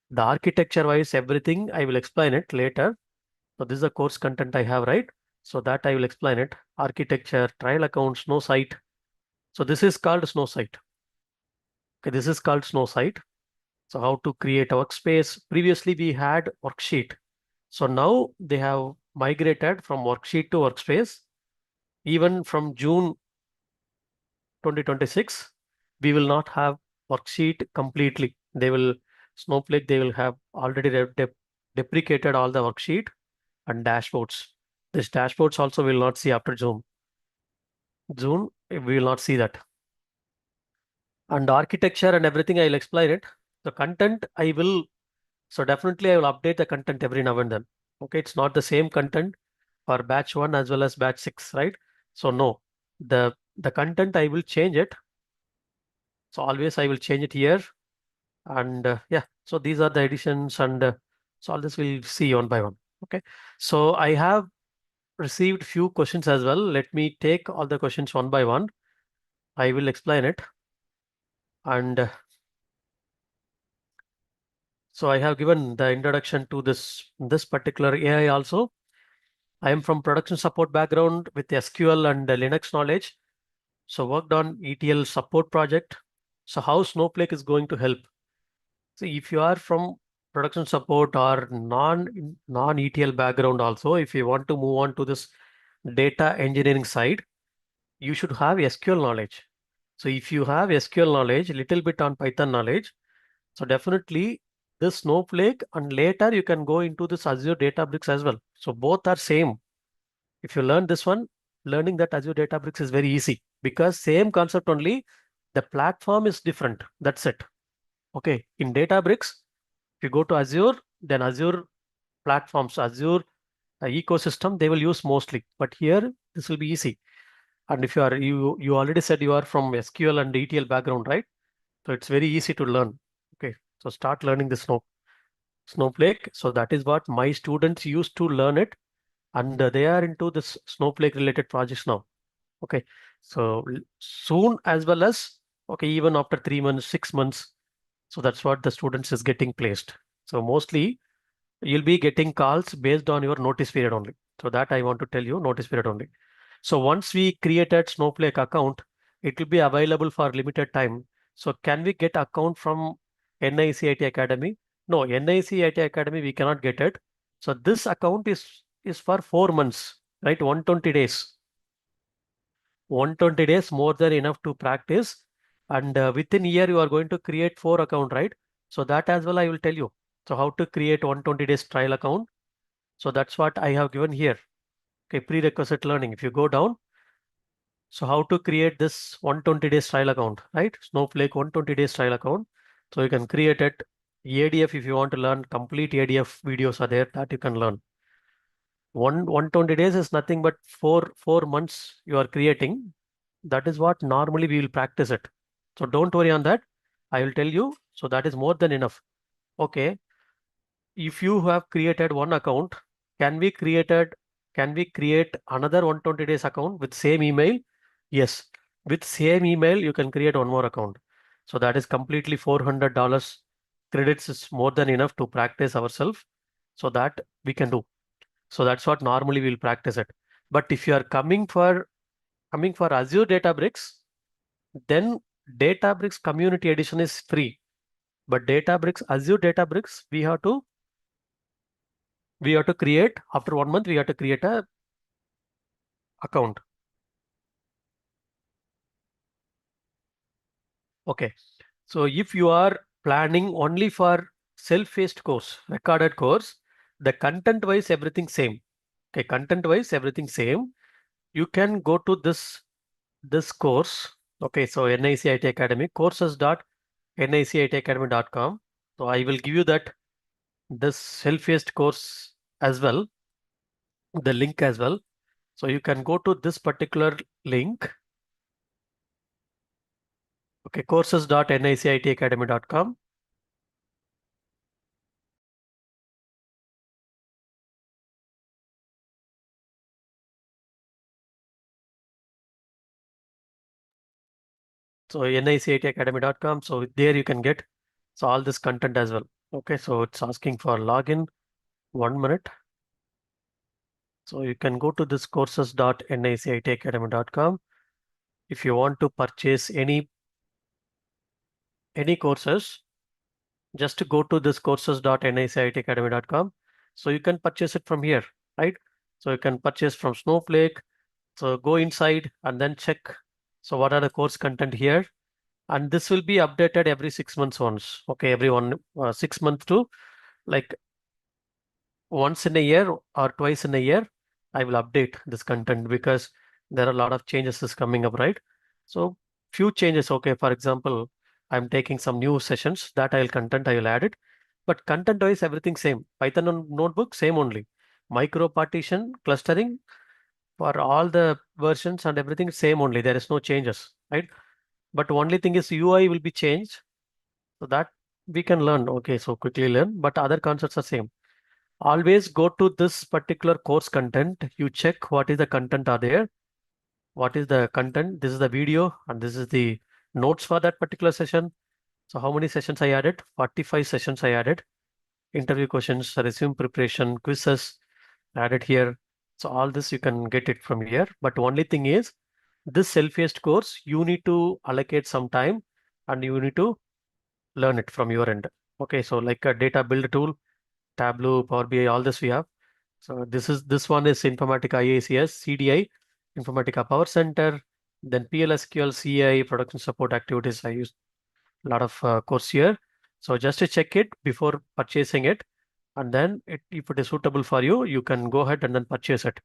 A: The architecture wise, everything I will explain it later. So this is the course content I have, right? So that I will explain it. Architecture, trial account, snow site. So this is called snow site. Okay, this is called snow site. So how to create a workspace. Previously we had worksheet. So now they have migrated from worksheet to workspace. Even from June 2026, we will not have worksheet completely. Snowflake, they will have already deprecated all the worksheet and dashboards. This dashboards also will not see after June. Zoom, we will not see that. And architecture and everything, I'll explain it. The content, so definitely I will update the content every now and then. Okay, it's not the same content for batch 1 as well as batch 6, right? So no, the content I will change it. So always I will change it here. And yeah, so these are the additions, and so all this we'll see one by one. Okay, so I have received few questions as well. Let me take all the questions one by one. I will explain it. And so I have given the introduction to this particular AI also. I am from production support background with SQL and Linux knowledge. So worked on ETL support project. So how Snowflake is going to help? So if you are from production support or non ETL background also, if you want to move on to this data engineering side, you should have SQL knowledge. So if you have SQL knowledge, little bit on Python knowledge, so definitely this Snowflake, and later you can go into this Azure Databricks as well. So both are same. If you learn this one, learning that Azure Databricks is very easy because same concept only. The platform is different. That's it. Okay. In Databricks, if you go to Azure, then Azure platforms, Azure ecosystem, they will use mostly. But here, this will be easy. And if you already said you are from SQL and ETL background, right? So it's very easy to learn. Okay. So start learning the Snowflake. So that is what my students used to learn it, and they are into this Snowflake related projects now. Okay, so soon as well as, okay, even after 3 months, 6 months. So that's what the students is getting placed. So mostly you'll be getting calls based on your notice period only. So that I want to tell you, notice period only. So once we created Snowflake account, it will be available for limited time. So can we get account from NICIT Academy? No, NICIT Academy, we cannot get it. So this account is for 4 months, right? 120 days. 120 days more than enough to practice. And within a year, you are going to create 4 account, right? So that as well, I will tell you. So how to create 120 days trial account. So that's what I have given here. Okay, prerequisite learning. If you go down, so how to create this 120 days trial account, right? Snowflake 120 days trial account. So you can create it. ADF, if you want to learn, complete ADF videos are there that you can learn. 120 days is nothing but four months you are creating. That is what normally we will practice it. So don't worry on that. I will tell you. So that is more than enough. Okay. If you have created one account, can we created can we create another 120 days account with same email? Yes. With same email, you can create one more account. So that is completely $400 credits is more than enough to practice ourselves. So that we can do. So that's what normally we'll practice it. But if you are coming for Azure Databricks, then Databricks Community Edition is free. But Azure Databricks, we have to create after 1 month. We have to create a account. Okay. So if you are planning only for self-paced course, recorded course, the content-wise everything same. Okay, content-wise everything same. You can go to this course. Okay, so NICIT Academy courses.nicitacademy.com. So I will give you this self-paced course as well, the link as well. So you can go to this particular link. Okay, courses.nicitacademy.com. So nicitacademy.com. So there you can get all this content as well. Okay, so it's asking for login. 1 minute. So you can go to this courses.nicitacademy.com. If you want to purchase any courses, just go to this courses.nicitacademy.com. So you can purchase it from here, right? So you can purchase from Snowflake. So go inside and then check. So what are the course content here? And this will be updated every 6 months once. Okay, every 6 months to like once in a year or twice in a year, I will update this content because There are a lot of changes is coming up, right? So few changes. Okay, for example, I'm taking some new sessions that I will add it. But content wise, everything same. Python notebook, same only. Micro partition, clustering for all the versions and everything same only. There is no changes, right? But only thing is UI will be changed. So that we can learn. Okay, so quickly learn, but other concepts are same. Always go to this particular course content. You check what is the content are there, what is the content. This is the video and this is the notes for that particular session. So how many sessions I added? 45 sessions I added. Interview questions, resume preparation, quizzes added here. So all this you can get it from here. But only thing is this self-paced course, you need to allocate some time and you need to learn it from your end. Okay, so like a data build tool, Tableau, Power BI, all this we have. So this one is Informatica IACS, CDI, Informatica Power Center, then PLSQL, CI, production support activities. I use a lot of course here. So just to check it before purchasing it, and then if it is suitable for you, you can go ahead and then purchase it.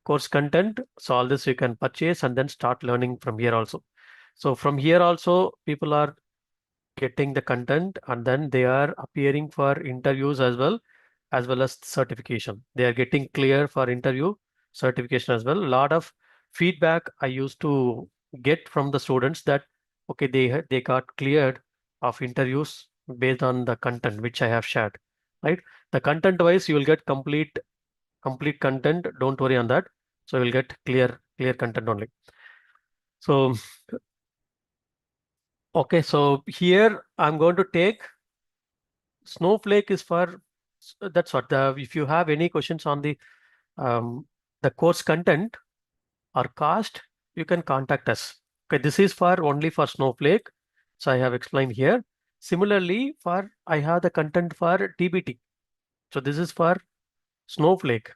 A: Course content, so all this you can purchase and then start learning from here also. So from here also, people are getting the content and then they are appearing for interviews as well as certification. They are getting clear for interview certification as well. A lot of feedback I used to get from the students that okay, they got cleared of interviews based on the content which I have shared. Right? The content wise, you will get complete content. Don't worry on that. So you will get clear content only. So okay, so here I'm going to take Snowflake is for that's what the if you have any questions on um, the course content or cost, you can contact us. Okay, this is for only for Snowflake. So I have explained here. Similarly, for I have the content for DBT. So this is for Snowflake.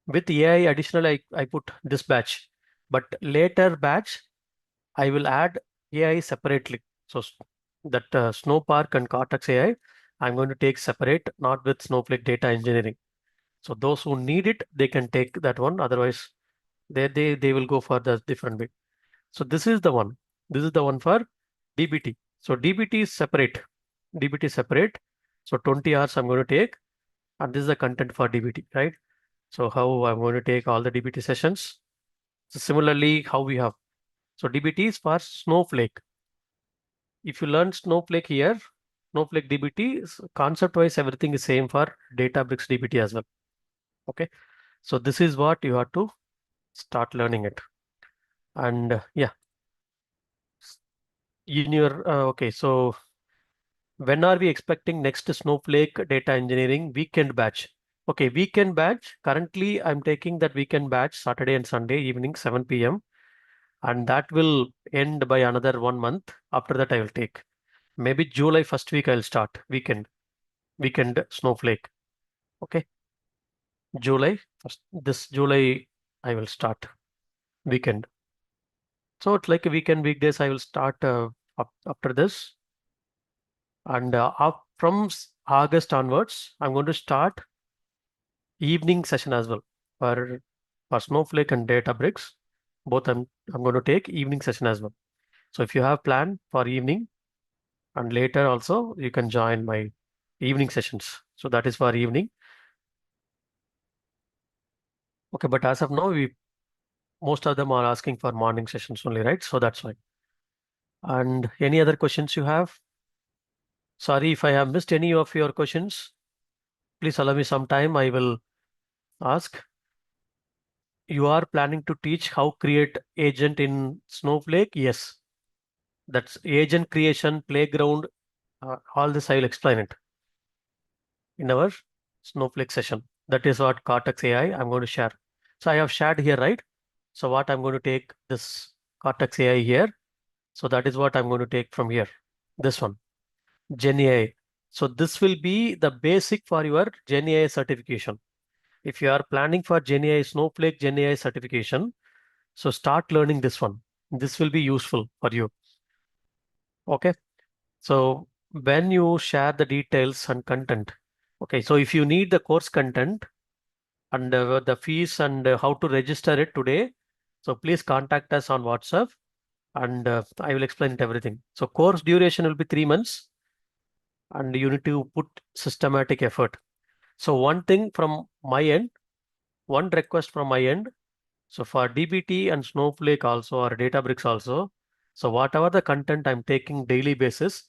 A: With AI additional, I put this batch, but later batch I will add AI separately. So that Snowpark and Cortex AI, I'm going to take separate, not with Snowflake Data Engineering. So those who need it, they can take that one. Otherwise, they will go for the different way. So this is the one. This is the one for DBT. So DBT is separate. DBT is separate. So 20 hours I'm going to take, and this is the content for DBT, right? So how I'm going to take all the DBT sessions. So similarly, how we have. So DBT is for Snowflake. If you learn Snowflake here, Snowflake DBT, concept-wise, everything is same for Databricks DBT as well. Okay, so this is what you have to start learning it. And yeah, in your okay, so when are we expecting next Snowflake Data Engineering weekend batch? Okay, weekend batch. Currently, I'm taking that weekend batch Saturday and Sunday evening 7 p.m. and that will end by another 1 month. After that, I will take. Maybe July first week I'll start weekend Snowflake. Okay, July first. This July I will start weekend. So it's like a weekend weekdays I will start after this, and from August onwards I'm going to start evening session as well for Snowflake and Databricks. Both I'm going to take evening session as well. So if you have plan for evening and later also you can join my evening sessions. So that is for evening. Okay, but as of now, we most of them are asking for morning sessions only, right? So that's why. And any other questions you have? Sorry if I have missed any of your questions. Please allow me some time. I will ask. You are planning to teach how create agent in Snowflake? Yes. That's agent creation, playground, all this I will explain it in our Snowflake session. That is what Cortex AI I'm going to share. So I have shared here, right? So what I'm going to take this Cortex AI here. So that is what I'm going to take from here. This one, Gen AI. So this will be the basic for your Gen AI certification. If you are planning for Gen AI, Snowflake Gen AI certification, so start learning this one. This will be useful for you. Okay. So when you share the details and content, okay. So if you need the course content and the fees and how to register it today, So please contact us on WhatsApp and I will explain it everything. So course duration will be 3 months and you need to put systematic effort. So one thing from my end, one request from my end. So for DBT and Snowflake also or Databricks also, so whatever the content I'm taking daily basis,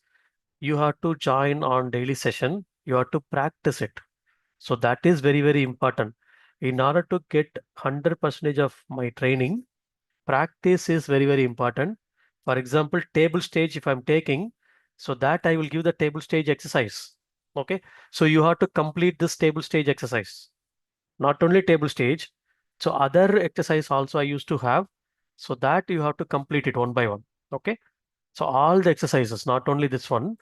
A: you have to join on daily session. You have to practice it. So that is very, very important. In order to get 100% of my training, practice is very, very important. For example, table stage, if I'm taking, so that I will give the table stage exercise. Okay. So you have to complete this table stage exercise, not only table stage. So other exercise also I used to have, so that you have to complete it one by one. Okay. So all the exercises, not only this one,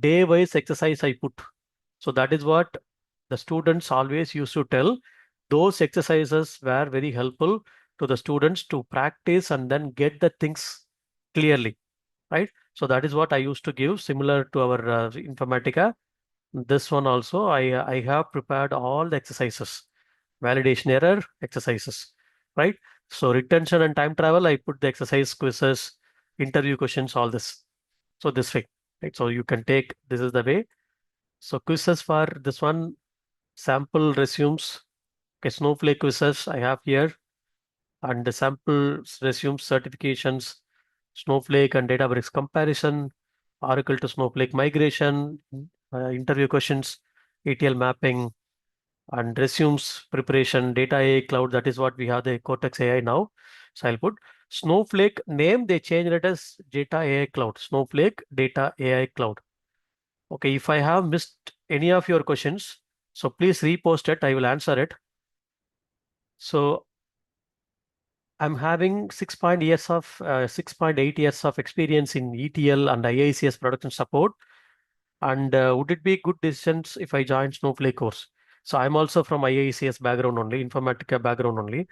A: day wise exercise I put. So that is what the students always used to tell. Those exercises were very helpful to the students to practice and then get the things clearly, right? So that is what I used to give similar to our Informatica. This one also, I have prepared all the exercises, validation error exercises, right? So retention and time travel, I put the exercise quizzes, interview questions, all this. So this way, right? So you can take, this is the way. So quizzes for this one, sample resumes. Okay, Snowflake quizzes I have here, and the sample resumes certifications, Snowflake and Databricks comparison, Oracle to Snowflake migration, interview questions, ETL mapping, and resumes preparation, data AI cloud. That is what we have the Cortex AI now. So I'll put Snowflake name, they changed it as data AI cloud, Snowflake data AI cloud. Okay, if I have missed any of your questions, so please repost it, I will answer it. So I'm having 6.8 years of experience in ETL and IICS production support. And would it be good decisions if I join Snowflake course? So I'm also from IICS background only, Informatica background only.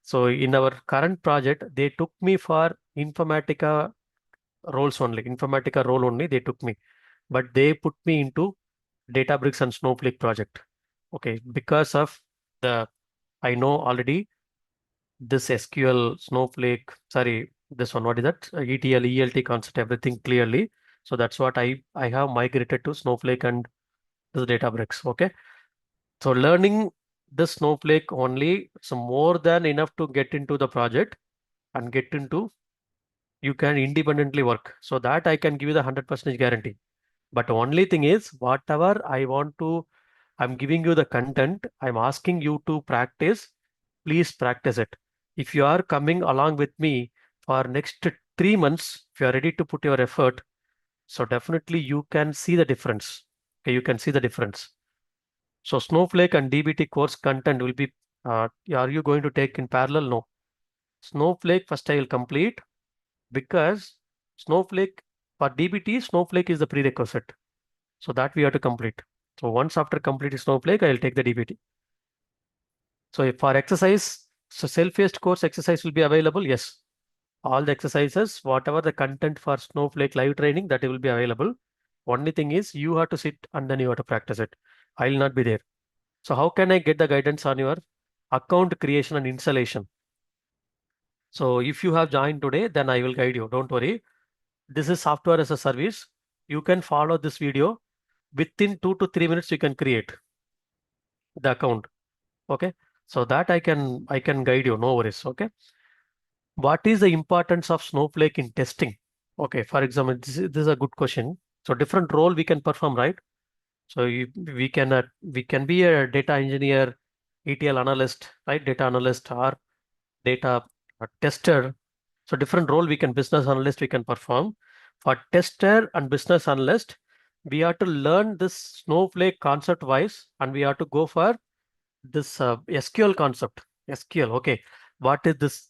A: So in our current project, they took me for Informatica roles only, Informatica role only, they took me. But they put me into Databricks and Snowflake project. Okay, because of the, I know already this SQL, Snowflake, sorry, this one, what is that? ETL, ELT concept, everything clearly. So that's what I have migrated to Snowflake and this Databricks. Okay. So learning this Snowflake only, so more than enough to get into the project and get into, you can independently work. So that I can give you the 100% guarantee. But only thing is, whatever I want to, I'm giving you the content, I'm asking you to practice, please practice it. If you are coming along with me for next 3 months, if you are ready to put your effort, so definitely you can see the difference. Okay, you can see the difference. So Snowflake and DBT course content will be, are you going to take in parallel? No. Snowflake first I will complete because Snowflake, for DBT, Snowflake is the prerequisite. So that we have to complete. So once after completing Snowflake, I will take the DBT. So for exercise, so self-paced course exercise will be available. Yes, all the exercises, whatever the content for Snowflake live training, that will be available. Only thing is you have to sit and then you have to practice it. I will not be there. So how can I get the guidance on your account creation and installation? So if you have joined today, then I will guide you. Don't worry. This is software as a service. You can follow this video. Within 2 to 3 minutes, you can create the account. Okay. So that I can guide you. No worries. Okay. What is the importance of Snowflake in testing? Okay. For example, this is a good question. So different role we can perform, right? So we can be a data engineer, ETL analyst, right? Data analyst or data tester. So different role we can business analyst we can perform. For tester and business analyst, we have to learn this Snowflake concept wise, and we have to go for this SQL concept. SQL, okay. What is this?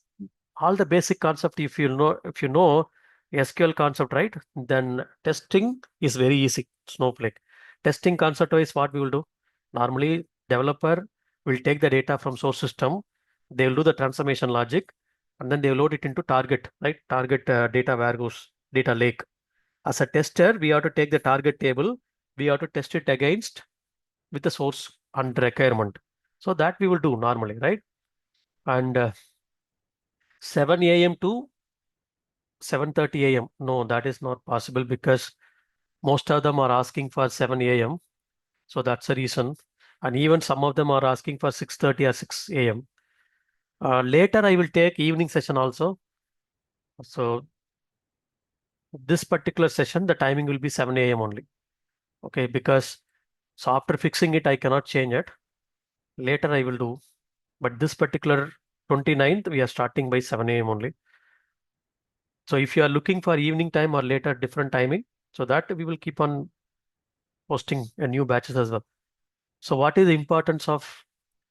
A: All the basic concept, if you know SQL concept, right? Then testing is very easy. Snowflake. Testing concept wise, what we will do? Normally, developer will take the data from source system. They will do the transformation logic, and then they will load it into target, right? Target data warehouse, data lake. As a tester, we have to take the target table. We have to test it against with the source and requirement. So that we will do normally, right? And 7 a.m. to 7:30 a.m. No, that is not possible because most of them are asking for 7 a.m. So that's the reason. And even some of them are asking for 6:30 or 6 a.m. Later, I will take evening session also. So this particular session, the timing will be 7 a.m. only. Okay, because so after fixing it, I cannot change it. Later I will do. But this particular 29th, we are starting by 7 a.m. only. So if you are looking for evening time or later different timing, so that we will keep on posting a new batches as well. So what is the importance of,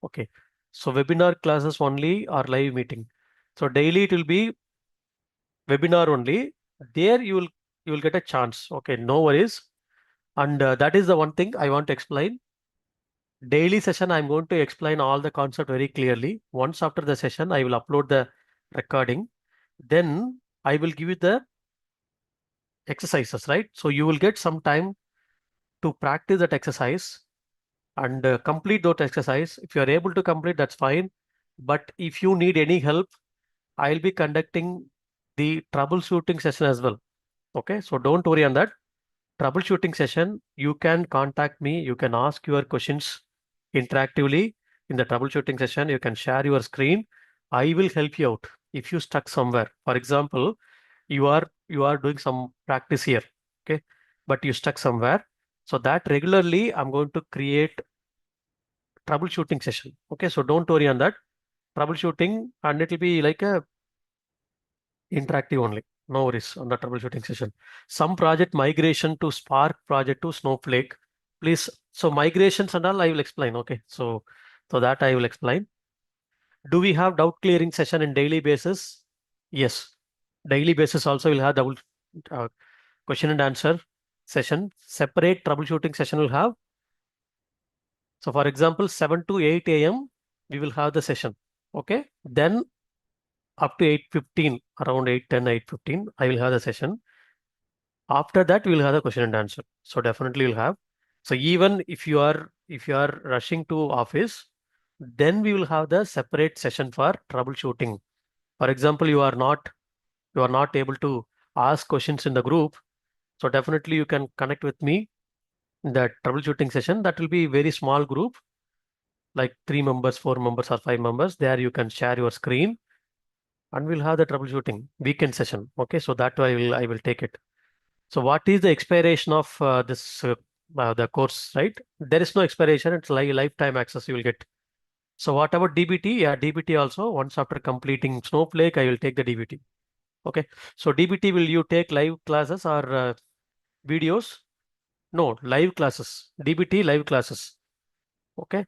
A: okay, so webinar classes only or live meeting. So daily it will be webinar only. There you will get a chance. Okay, no worries. And that is the one thing I want to explain. Daily session, I'm going to explain all the concept very clearly. Once after the session, I will upload the recording. Then I will give you the exercises, right? So you will get some time to practice that exercise and complete that exercise. If you are able to complete, that's fine. But if you need any help, I'll be conducting the troubleshooting session as well. Okay, so don't worry on that. Troubleshooting session, you can contact me. You can ask your questions interactively in the troubleshooting session. You can share your screen. I will help you out if you stuck somewhere. For example, you are doing some practice here, okay, but you stuck somewhere. So that regularly I'm going to create troubleshooting session. Okay, so don't worry on that. Troubleshooting, and it will be like a interactive only. No worries on the troubleshooting session. Some project migration to Spark project to Snowflake. Please, so migrations and all I will explain. Okay, so that I will explain. Do we have doubt clearing session in daily basis? Yes. Daily basis also will have double uh, question and answer session. Separate troubleshooting session will have. So for example, 7 to 8 a.m. we will have the session. Okay. Then up to 8:15, around 8:10, 8:15, I will have the session. After that, we'll have the question and answer. So definitely you'll have. So even if you are rushing to office, then we will have the separate session for troubleshooting. For example, you are not able to ask questions in the group. So definitely you can connect with me in that troubleshooting session. That will be very small group, like 3 members, 4 members, or 5 members. There you can share your screen and we'll have the troubleshooting weekend session. Okay, so that I will take it. So what is the expiration of this the course, right? There is no expiration. It's like lifetime access you will get. So what about DBT? Yeah, DBT also. Once after completing Snowflake, I will take the DBT. Okay. So DBT, will you take live classes or videos? No, live classes. DBT live classes. Okay.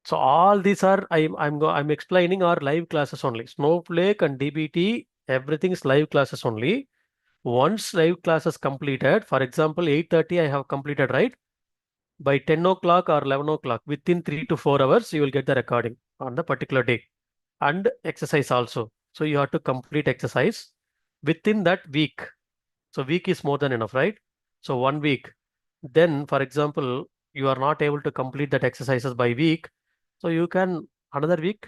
A: So all these are I'm explaining are live classes only. Snowflake and DBT, everything is live classes only. Once live class is completed, for example, 8:30 I have completed, right? By 10 o'clock or 11 o'clock, within 3 to 4 hours, you will get the recording on the particular day and exercise also. So you have to complete exercise within that week. So week is more than enough, right? So 1 week. Then, for example, you are not able to complete that exercises by week. So you can another week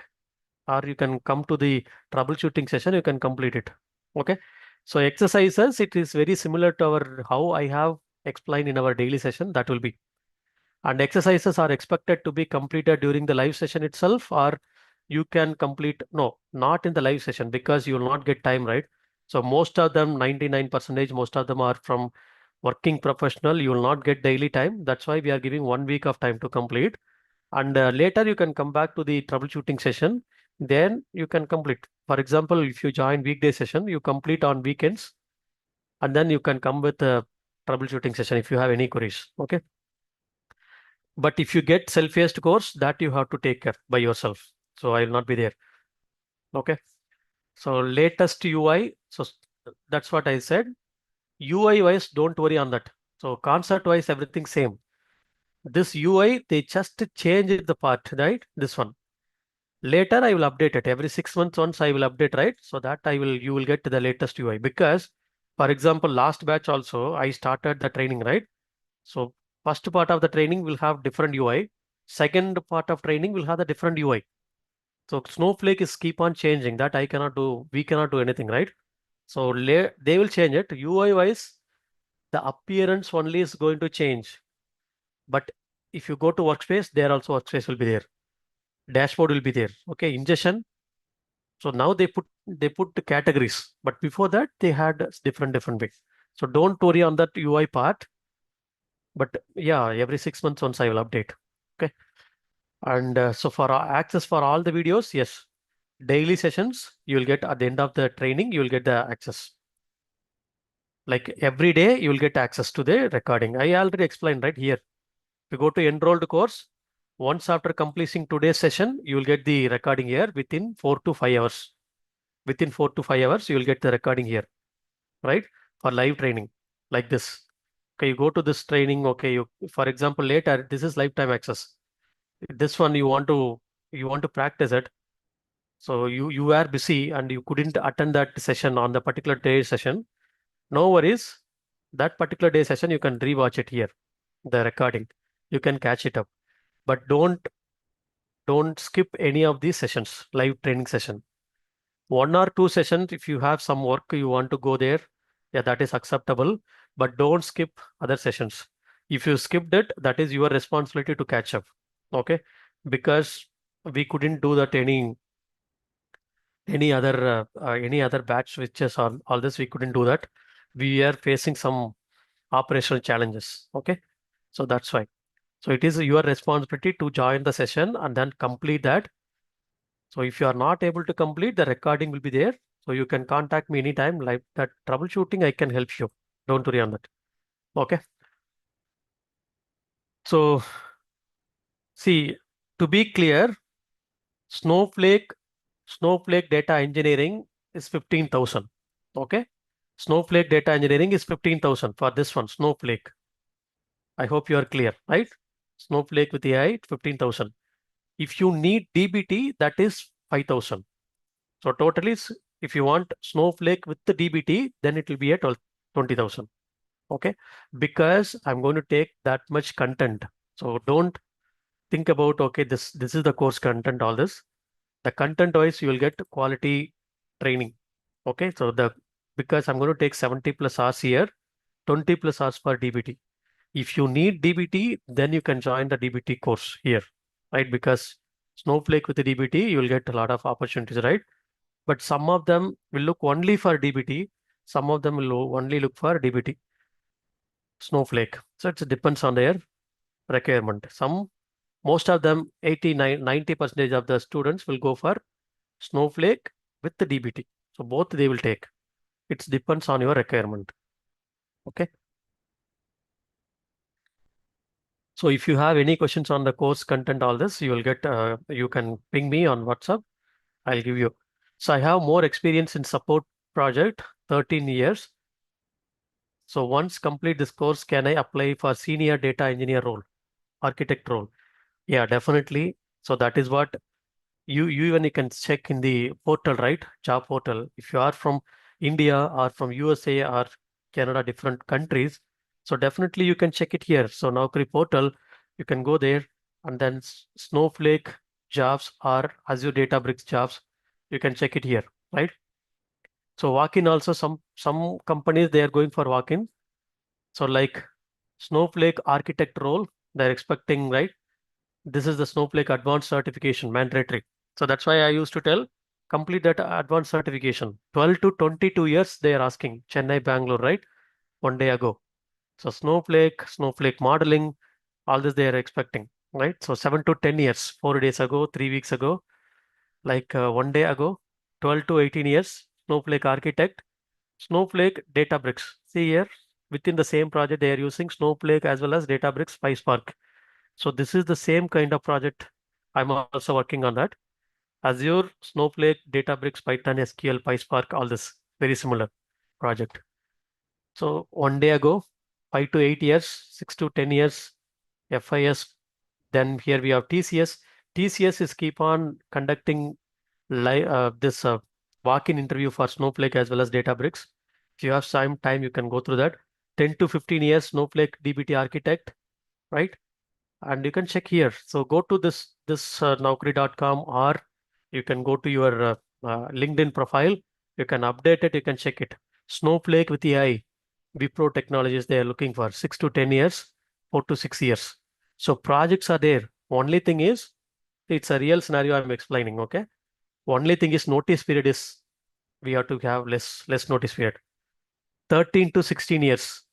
A: or you can come to the troubleshooting session, you can complete it. Okay. So exercises, it is very similar to our how I have explained in our daily session, that will be. And exercises are expected to be completed during the live session itself, or you can complete, no, not in the live session because you will not get time, right? So most of them, 99%, most of them are from working professional. You will not get daily time. That's why we are giving 1 week of time to complete. And later you can come back to the troubleshooting session. Then you can complete. For example, if you join weekday session, you complete on weekends, and then you can come with a troubleshooting session if you have any queries. Okay. But if you get self-paced course, that you have to take care by yourself. So I will not be there. Okay. So latest UI. So that's what I said. UI wise, don't worry on that. So concept wise, everything same. This UI, they just changed the part, right? This one. Later, I will update it. Every 6 months once I will update, right? So that you will get the latest UI. Because, for example, last batch also, I started the training, right? So first part of the training will have different UI. Second part of training will have the different UI. So Snowflake is keep on changing. That I cannot do. We cannot do anything, right? So they will change it. UI wise, the appearance only is going to change. But if you go to workspace, there also workspace will be there. Dashboard will be there. Okay, ingestion. So now they put the categories, but before that they had different ways. So don't worry on that UI part. But yeah, every 6 months once I will update. Okay, and so for access for all the videos, yes, daily sessions you will get at the end of the training. You will get the access. Like every day you will get access to the recording. I already explained right here. If you go to enrolled course, once after completing today's session, you will get the recording here within 4 to 5 hours. Within 4 to 5 hours, you will get the recording here, right? For live training like this. Okay, you go to this training. Okay, you, for example, later, this is lifetime access. This one you want to practice it. So you were busy and you couldn't attend that session on the particular day session. No worries. That particular day session, you can rewatch it here, the recording. You can catch it up. But don't skip any of these sessions, live training session. 1 or 2 sessions, if you have some work you want to go there, yeah, that is acceptable. But don't skip other sessions. If you skipped it, that is your responsibility to catch up. Okay, because we couldn't do that any other batch switches or all this we couldn't do that. We are facing some operational challenges. Okay, so that's why. So it is your responsibility to join the session and then complete that. So if you are not able to complete, the recording will be there. So you can contact me anytime. Like that troubleshooting, I can help you. Don't worry on that. Okay. So see, to be clear, Snowflake, Snowflake data engineering is 15,000. Okay. Snowflake data engineering is 15,000 for this one, Snowflake. I hope you are clear, right? Snowflake with AI, 15,000. If you need DBT, that is 5,000. So totally, if you want Snowflake with the DBT, then it will be at 20,000. Okay, because I'm going to take that much content. So don't think about, okay, this is the course content, all this. The content wise, you will get quality training. Okay, so because I'm going to take 70 plus hours here, 20 plus hours for DBT. If you need DBT, then you can join the DBT course here, right? Because Snowflake with the DBT, you will get a lot of opportunities, right? But some of them will look only for DBT. Some of them will only look for DBT, Snowflake. So it depends on their requirement. Most of them, 90% of the students will go for Snowflake with the DBT. So both they will take. It depends on your requirement. Okay. So if you have any questions on the course content, all this, you can ping me on WhatsApp. I'll give you. So I have more experience in support project, 13 years. So once complete this course, can I apply for senior data engineer role, architect role? Yeah, definitely. So that is what you even you can check in the portal, right? Job portal. If you are from India or from USA or Canada, different countries, so definitely you can check it here. So Naukri portal, you can go there and then Snowflake jobs or Azure Databricks jobs, you can check it here, right? So walk-in also some companies they are going for walk-in. So like Snowflake architect role, they're expecting, right? This is the Snowflake advanced certification mandatory. So that's why I used to tell complete that advanced certification. 12 to 22 years they are asking. Chennai, Bangalore, right? 1 day ago. So Snowflake modeling, all this they are expecting, right? So 7 to 10 years, 4 days ago, 3 weeks ago, like 1 day ago, 12 to 18 years, Snowflake architect, Snowflake Databricks. See here, within the same project, they are using Snowflake as well as Databricks PySpark. So this is the same kind of project. I'm also working on that. Azure, Snowflake, Databricks, Python, SQL, PySpark, all this very similar project. So 1 day ago, 5 to 8 years, 6 to 10 years, FIS. Then here we have TCS. TCS is keep on conducting this walk-in interview for Snowflake as well as Databricks. If you have some time, you can go through that. 10 to 15 years, Snowflake DBT architect, right? And you can check here. So go to this naukri.com or You can go to your LinkedIn profile. You can update it. You can check it. Snowflake with AI, Wipro technologies they are looking for 6 to 10 years, 4 to 6 years. So projects are there. Only thing is, it's a real scenario I'm explaining. Okay. Only thing is notice period is we have to have less notice period. 13 to 16 years.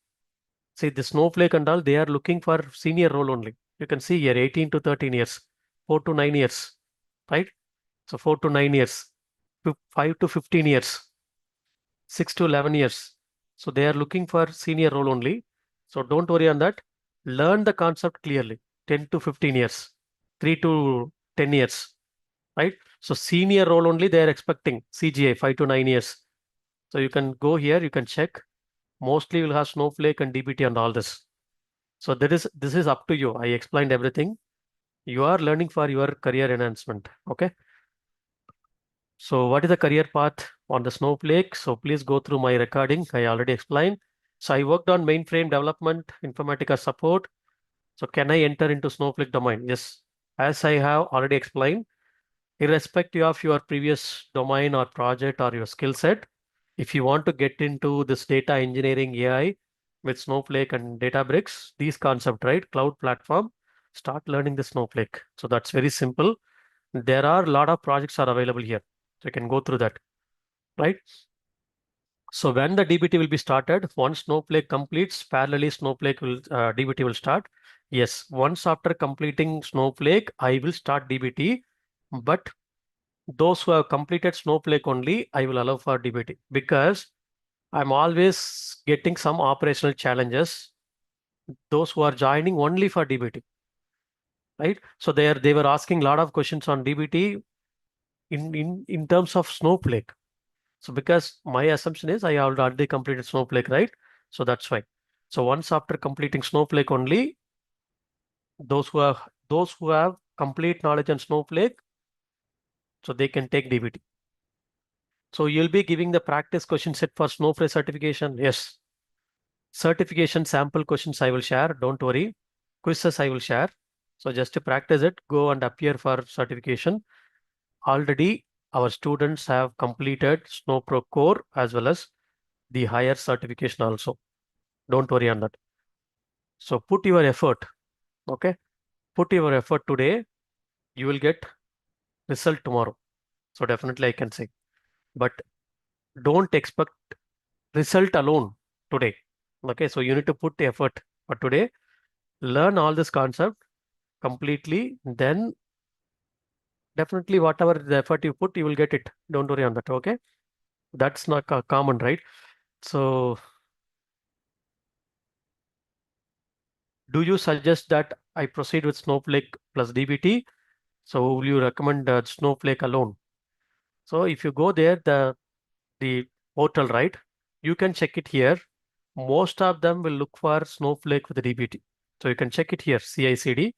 A: See the Snowflake and all, they are looking for senior role only. You can see here 18 to 13 years, 4 to 9 years, right? So 4 to 9 years, 5 to 15 years, 6 to 11 years. So they are looking for senior role only. So don't worry on that. Learn the concept clearly. 10 to 15 years, 3 to 10 years, right? So senior role only they are expecting CGI 5 to 9 years. So you can go here, you can check. Mostly you'll have Snowflake and DBT and all this. So this is up to you. I explained everything. You are learning for your career enhancement. Okay. So what is the career path on the Snowflake? So please go through my recording. I already explained. So I worked on mainframe development, Informatica support. So can I enter into Snowflake domain? Yes. As I have already explained, irrespective of your previous domain or project or your skill set, if you want to get into this data engineering AI with Snowflake and Databricks, these concepts, right? Cloud platform, start learning the Snowflake. So that's very simple. There are a lot of projects are available here. So you can go through that, right? So when the DBT will be started, once Snowflake completes, parallelly Snowflake will DBT will start. Yes, once after completing Snowflake, I will start DBT. But those who have completed Snowflake only, I will allow for DBT because I'm always getting some operational challenges. Those who are joining only for DBT, right? So they were asking a lot of questions on DBT in terms of Snowflake. So because my assumption is I have already completed Snowflake, right? So that's why. So once after completing Snowflake only, those who have complete knowledge on Snowflake, so they can take DBT. So you'll be giving the practice question set for Snowflake certification. Yes. Certification sample questions I will share. Don't worry. Quizzes I will share. So just to practice it, go and appear for certification. Already our students have completed SnowPro Core as well as the higher certification also. Don't worry on that. So put your effort. Okay. Put your effort today. You will get result tomorrow. So definitely I can say. But don't expect result alone today. Okay. So you need to put the effort for today. Learn all this concept completely. Then definitely whatever the effort you put, you will get it. Don't worry on that. Okay. That's not common, right? So do you suggest that I proceed with Snowflake plus DBT? So will you recommend Snowflake alone? So if you go there, the portal, right? You can check it here. Most of them will look for Snowflake with DBT. So you can check it here, CI/CD.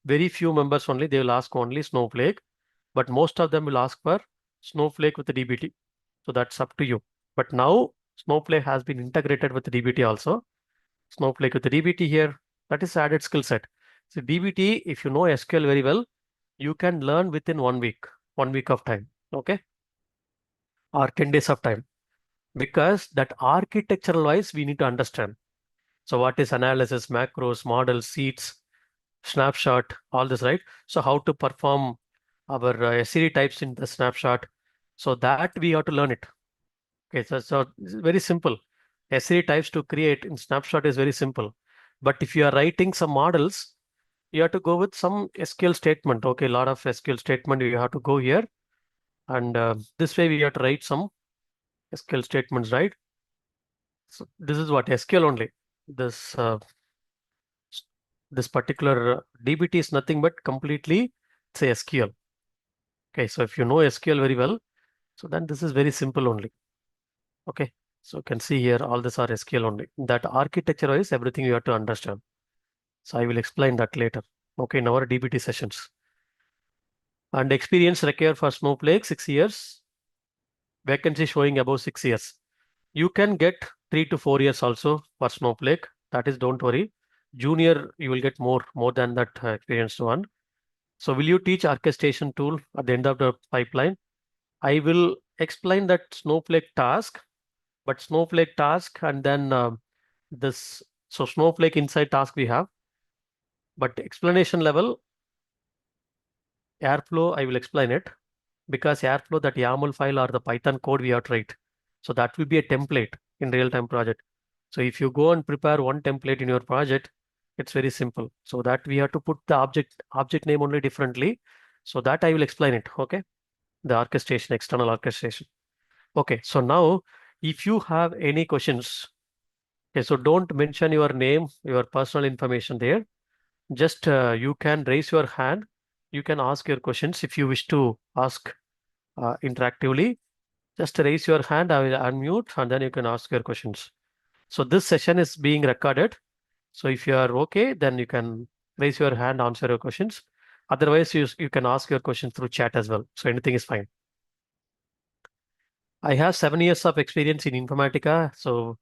A: Very few members only, they will ask only Snowflake, but most of them will ask for Snowflake with the DBT. So that's up to you. But now Snowflake has been integrated with the DBT also. Snowflake with the DBT here, that is added skill set. So DBT, if you know SQL very well, you can learn within 1 week, 1 week of time, okay? Or 10 days of time. Because that architectural wise, we need to understand. So what is analysis, macros, models, seeds, snapshot, all this, right? So how to perform our SCD types in the snapshot. So that we have to learn it. Okay, so it's very simple. SCD types to create in snapshot is very simple. But if you are writing some models, you have to go with some SQL statement. Okay, a lot of SQL statement you have to go here. And this way we have to write some SQL statements, right? So this is what SQL only. This this particular DBT is nothing but completely say SQL. Okay, so if you know SQL very well, so then this is very simple only. Okay, so you can see here all this are SQL only. That architecture wise, everything you have to understand. So I will explain that later. Okay, in our DBT sessions. And experience required for Snowflake 6 years. Vacancy showing above 6 years. You can get 3 to 4 years also for Snowflake. That is, don't worry. Junior, you will get more than that experienced one. So will you teach orchestration tool at the end of the pipeline? I will explain that Snowflake task, but Snowflake task and then this, so Snowflake inside task we have, but explanation level, Airflow, I will explain it because Airflow, that YAML file or the Python code we have to write. So that will be a template in real-time project. So if you go and prepare one template in your project, it's very simple. So that we have to put the object name only differently. So that I will explain it. Okay. The orchestration, external orchestration. Okay. So now if you have any questions, okay, so don't mention your name, your personal information there. Just you can raise your hand. You can ask your questions if you wish to ask interactively. Just raise your hand, I will unmute, and then you can ask your questions. So this session is being recorded. So if you are okay, then you can raise your hand, answer your questions. Otherwise, you can ask your questions through chat as well. So anything is fine. I have 7 years of experience in Informatica. So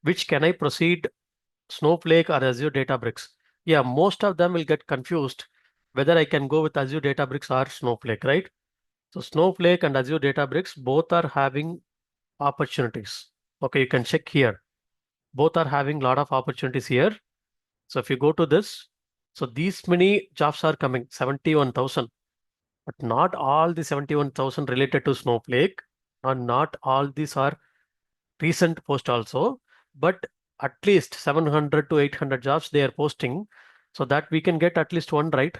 A: which can I proceed, Snowflake or Azure Databricks? Yeah, most of them will get confused whether I can go with Azure Databricks or Snowflake, right? So Snowflake and Azure Databricks both are having opportunities. Okay, you can check here. Both are having a lot of opportunities here. So if you go to this, so these many jobs are coming, 71,000, but not all the 71,000 related to Snowflake, and not all these are recent post also, but at least 700 to 800 jobs they are posting, so that we can get at least one, right?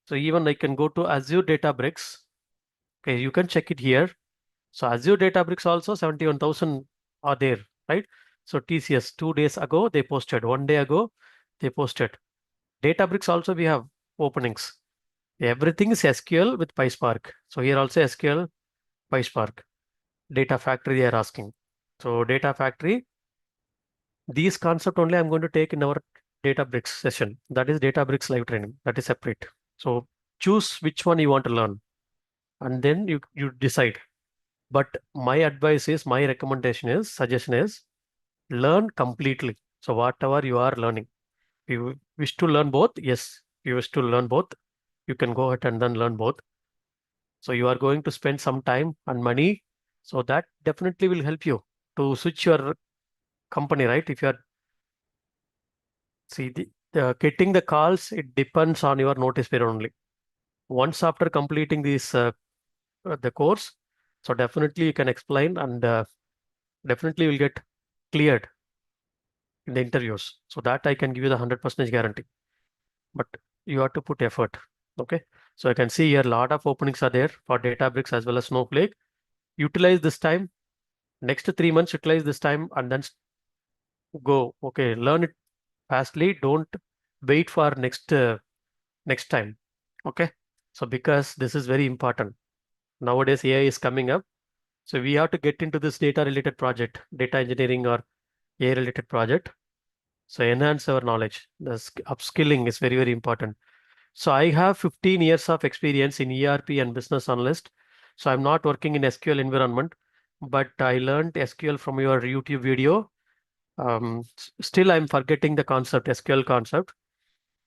A: So even I can go to Azure Databricks. Okay, you can check it here. So Azure Databricks also 71,000 are there, right? So TCS 2 days ago they posted, 1 day ago they posted. Databricks also we have openings. Everything is SQL with PySpark. So here also SQL, PySpark. Data Factory they are asking. So Data Factory, these concept only I'm going to take in our Databricks session. That is Databricks live training. That is separate. So choose which one you want to learn, and then you decide. But my advice is, my recommendation is, suggestion is, learn completely. So whatever you are learning, if you wish to learn both, yes, you wish to learn both, you can go ahead and then learn both. So you are going to spend some time and money. So that definitely will help you to switch your company, right? If you are, see, the getting the calls, it depends on your notice period only. Once after completing this the course, so definitely you can explain, and definitely will get cleared in the interviews. So that I can give you the 100% guarantee. But you have to put effort. Okay. So I can see here a lot of openings are there for Databricks as well as Snowflake. Utilize this time. Next 3 months, utilize this time and then go. Okay, learn it fastly. Don't wait for next time. Okay. So because this is very important. Nowadays AI is coming up. So we have to get into this data related project, data engineering or AI related project. So enhance our knowledge. The upskilling is very, very important. So I have 15 years of experience in ERP and business analyst. So I'm not working in SQL environment, but I learned SQL from your YouTube video. Still, I'm forgetting the concept, SQL concept.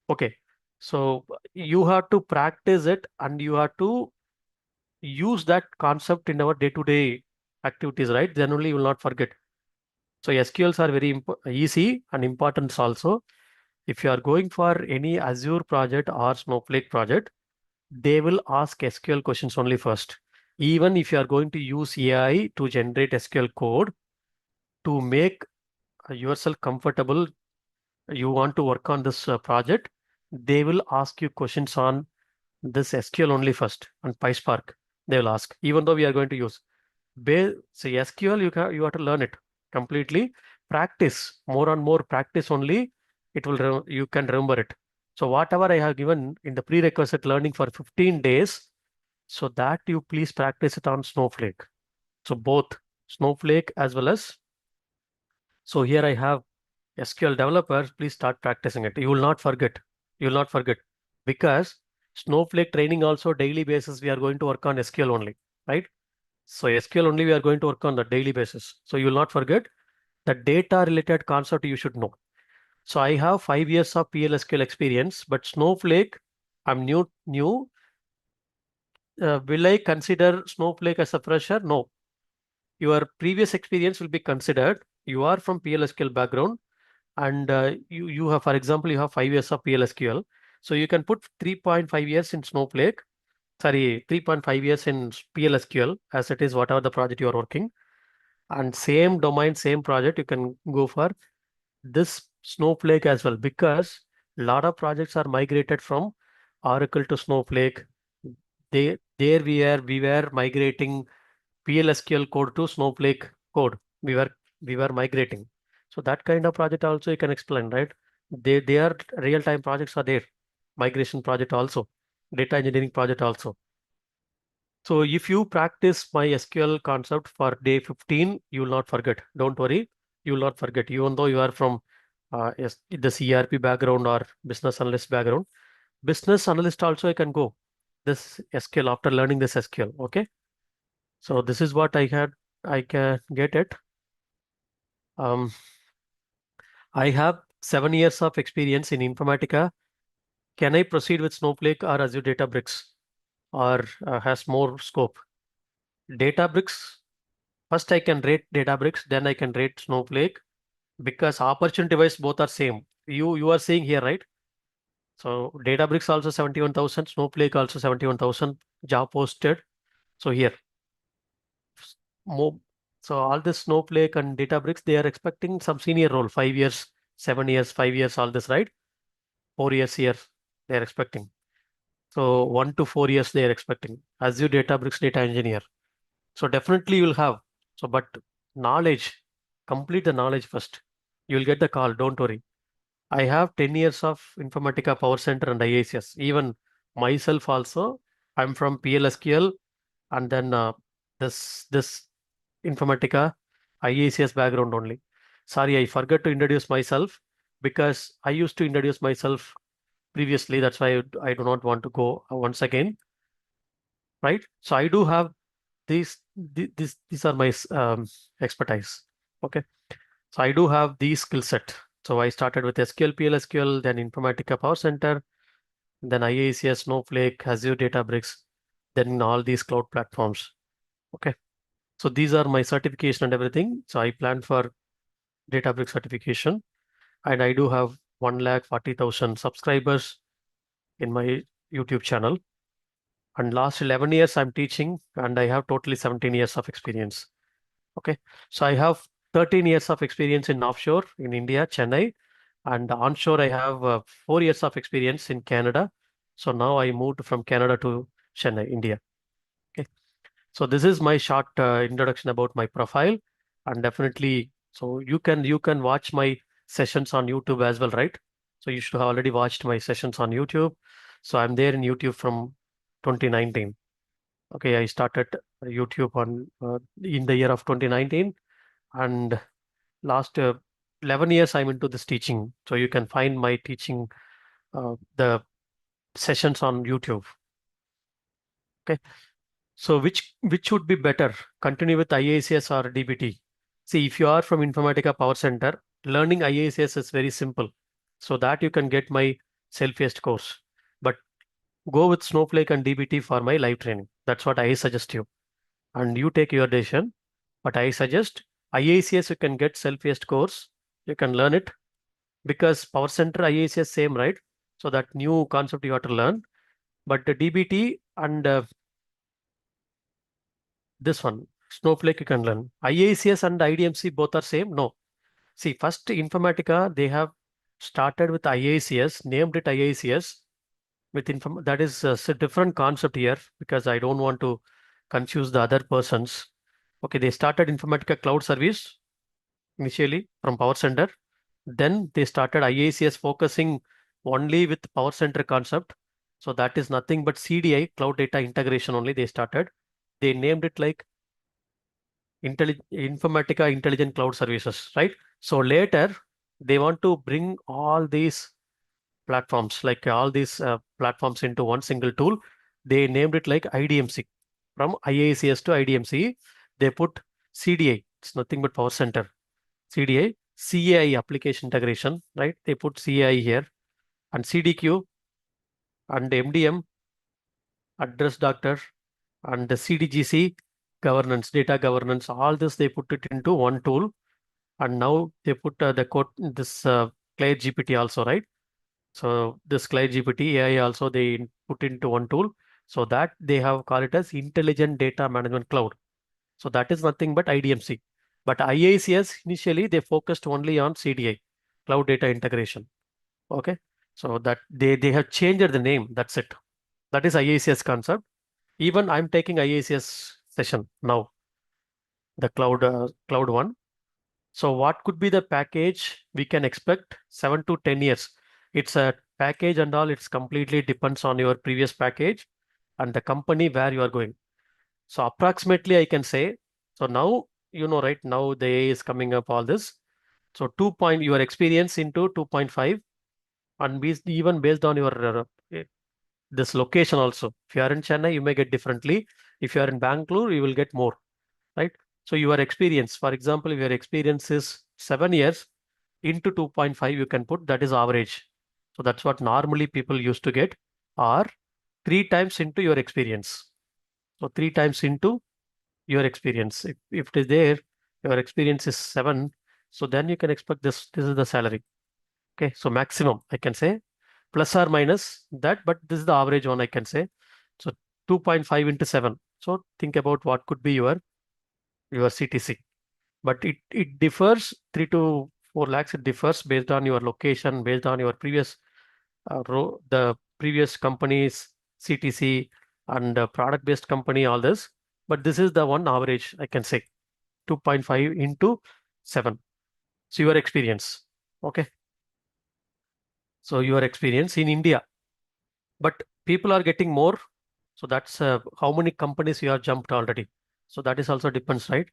A: Okay. So you have to practice it and you have to use that concept in our day-to-day activities, right? Then only you will not forget. So SQLs are very easy and important also. If you are going for any Azure project or Snowflake project, they will ask SQL questions only first. Even if you are going to use AI to generate SQL code to make yourself comfortable, you want to work on this project, they will ask you questions on this SQL only first, on PySpark. They will ask, even though we are going to use. So SQL, you have to learn it completely. Practice more and more practice only. You can remember it. So whatever I have given in the prerequisite learning for 15 days, so that you please practice it on Snowflake. So both Snowflake as well as, so here I have SQL developers, please start practicing it. You will not forget. You will not forget because Snowflake training also daily basis, we are going to work on SQL only, right? So SQL only we are going to work on the daily basis. So you will not forget the data related concept you should know. So I have 5 years of PLSQL experience, but Snowflake, I'm new. will I consider Snowflake as a fresher? No. Your previous experience will be considered. You are from PLSQL background, and you have, for example, you have 5 years of PLSQL. So you can put 3.5 years in Snowflake, sorry, 3.5 years in PLSQL, as it is whatever the project you are working. And same domain, same project, you can go for this Snowflake as well, because a lot of projects are migrated from Oracle to Snowflake. We were migrating PLSQL code to Snowflake code. We were migrating. So that kind of project also you can explain, right? They are real-time projects are there. Migration project also, data engineering project also. So if you practice my SQL concept for day 15, you will not forget. Don't worry, you will not forget. Even though you are from the CRP background or business analyst background, business analyst also I can go this SQL after learning this SQL. Okay. So this is what I had. I can get it. Um, I have 7 years of experience in Informatica. Can I proceed with Snowflake or Azure Databricks, or has more scope? Databricks, first I can rate Databricks, then I can rate Snowflake, because opportunity wise both are same. You are seeing here, right? So Databricks also 71,000, Snowflake also 71,000 job posted. So here, more. So all this Snowflake and Databricks, they are expecting some senior role, 5 years, 7 years, 5 years, all this, right? 4 years here, they are expecting. So 1 to 4 years they are expecting. Azure Databricks data engineer. So definitely you will have. So, but knowledge, complete the knowledge first. You will get the call, don't worry. I have 10 years of Informatica Power Center and IACS. Even myself also, I'm from PLSQL, and then this Informatica IACS background only. Sorry, I forgot to introduce myself, because I used to introduce myself previously. That's why I do not want to go once again, right? So I do have these are my expertise. Okay. So I do have these skill set. So I started with SQL, PLSQL, then Informatica Power Center, then IACS, Snowflake, Azure Databricks, then all these cloud platforms. Okay. So these are my certification and everything. So I plan for Databricks certification, and I do have 1,40,000 subscribers in my YouTube channel. And last 11 years I'm teaching, and I have totally 17 years of experience. Okay. So I have 13 years of experience in offshore in India, Chennai, and onshore I have 4 years of experience in Canada. So now I moved from Canada to Chennai, India. Okay. So this is my short introduction about my profile, and definitely, so you can watch my sessions on YouTube as well, right? So you should have already watched my sessions on YouTube. So I'm there in YouTube from 2019. Okay, I started YouTube on in the year of 2019, and last 11 years I'm into this teaching. So you can find my teaching, the sessions on YouTube. Okay. So which would be better? Continue with IACS or DBT? See, if you are from Informatica Power Center, learning IACS is very simple. So that you can get my self-paced course. But go with Snowflake and DBT for my live training. That's what I suggest you. And you take your decision. But I suggest IACS, you can get self-paced course. You can learn it, because Power Center IACS same, right? So that new concept you have to learn. But the DBT and this one, Snowflake, you can learn. IACS and IDMC both are same? No. See, first Informatica, they have started with IACS, named it IACS with that is a different concept here, because I don't want to confuse the other persons. Okay, they started Informatica Cloud Service initially from Power Center. Then they started IACS focusing only with Power Center concept. So that is nothing but CDI, Cloud Data Integration only they started. They named it like Informatica Intelligent Cloud Services, right? So later they want to bring all these platforms, like all these platforms into one single tool. They named it like IDMC. From IACS to IDMC, they put CDI. It's nothing but Power Center. CDI, CAI application integration, right? They put CAI here, and CDQ and MDM, address doctor. and the CDGC governance, data governance, all this they put it into one tool. And now they put the code, this Clay GPT also, right? So this Clay GPT AI also they put into one tool. So that they have called it as Intelligent Data Management Cloud. So that is nothing but IDMC. But IICS initially they focused only on CDI, Cloud Data Integration. Okay. So that they have changed the name. That's it. That is IICS concept. Even I'm taking IICS session now, the cloud one. So what could be the package we can expect? 7 to 10 years. It's a package and all. It's completely depends on your previous package and the company where you are going. So approximately I can say. So now right now the AI is coming up all this. So your experience into 2.5 and even based on your this location also. If you are in Chennai, you may get differently. If you are in Bangalore, you will get more, right? So your experience, for example, if your experience is 7 years into 2.5, you can put that is average. So that's what normally people used to get, or 3 times into your experience. So 3 times into your experience. If it is there, your experience is 7, so then you can expect this. This is the salary. Okay, so maximum I can say plus or minus that, but this is the average one I can say. So 2.5 into 7. So think about what could be your CTC. But it differs 3 to 4 lakhs. It differs based on your location, based on your previous the previous company's CTC and product based company, all this. But this is the one average I can say 2.5 into 7. So your experience. Okay. So your experience in India. But people are getting more. So that's how many companies you have jumped already. So that is also depends, right?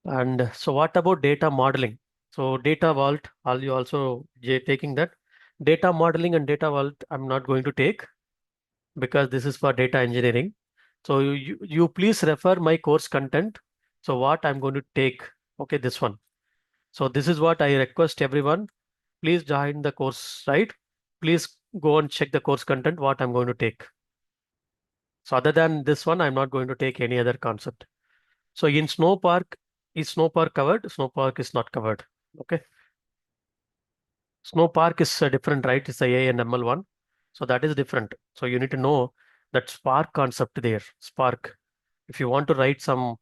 A: And so what about data modeling? So data vault, are you also taking that? Data modeling and data vault, I'm not going to take because this is for data engineering. So you please refer my course content. So what I'm going to take, okay, this one. So this is what I request everyone. Please join the course, right? Please go and check the course content, what I'm going to take. So other than this one, I'm not going to take any other concept. So in Snowpark, is Snowpark covered? Snowpark is not covered. Okay. Snowpark is different, right? It's the AI and ML one. So that is different. So you need to know that Spark concept there. Spark. If you want to write some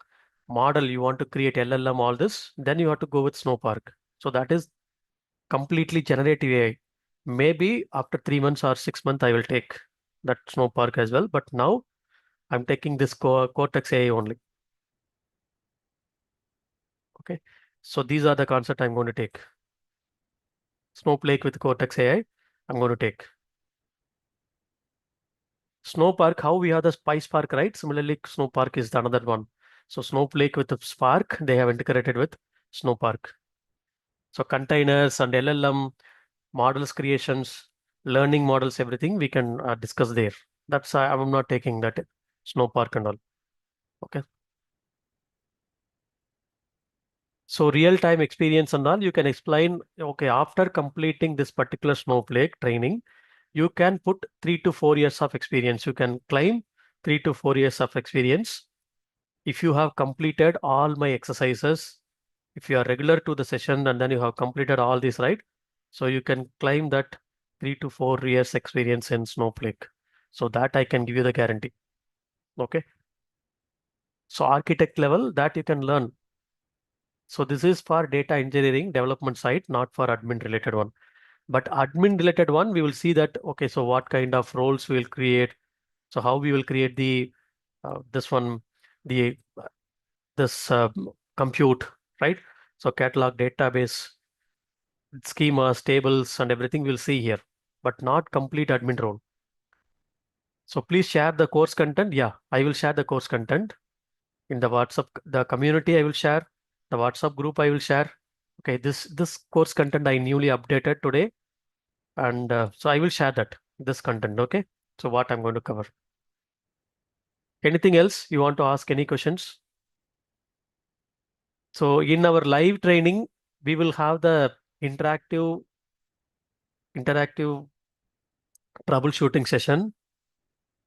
A: model, you want to create LLM, all this, then you have to go with Snowpark. So that is completely generative AI. Maybe after 3 months or 6 months, I will take that Snowpark as well. But now I'm taking this Cortex AI only. Okay. So these are the concept I'm going to take. Snowflake with Cortex AI, I'm going to take. Snowpark, how we have the PySpark, right? Similarly, Snowpark is the another one. So Snowflake with the Spark, they have integrated with Snowpark. So containers and LLM models creations, learning models, everything we can discuss there. That's I'm not taking that Snowpark and all. Okay. So real-time experience and all, you can explain, okay, after completing this particular Snowflake training, you can put 3 to 4 years of experience. You can claim 3 to 4 years of experience. If you have completed all my exercises, if you are regular to the session and then you have completed all these, right? So you can claim that 3 to 4 years experience in Snowflake. So that I can give you the guarantee. Okay. So architect level that you can learn. So this is for data engineering development side, not for admin related one. But admin related one, we will see that, okay, so what kind of roles we will create. So how we will create the this one, the this compute, right? So catalog database, schemas, tables, and everything we'll see here, but not complete admin role. So please share the course content. Yeah, I will share the course content in the WhatsApp, the community I will share, the WhatsApp group I will share. Okay, this course content I newly updated today, and so I will share this content. Okay, so what I'm going to cover. Anything else you want to ask? Any questions? So in our live training, we will have the interactive troubleshooting session.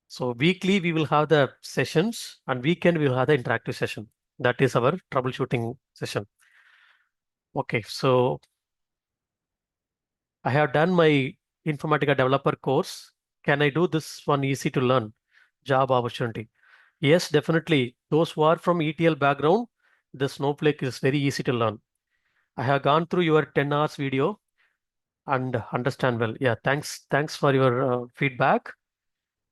A: So weekly we will have the sessions, and weekend we will have the interactive session. That is our troubleshooting session. Okay, so I have done my Informatica developer course. Can I do this one easy to learn job opportunity? Yes, definitely. Those who are from ETL background, the Snowflake is very easy to learn. I have gone through your 10 hours video and understand well. Yeah, thanks for your feedback.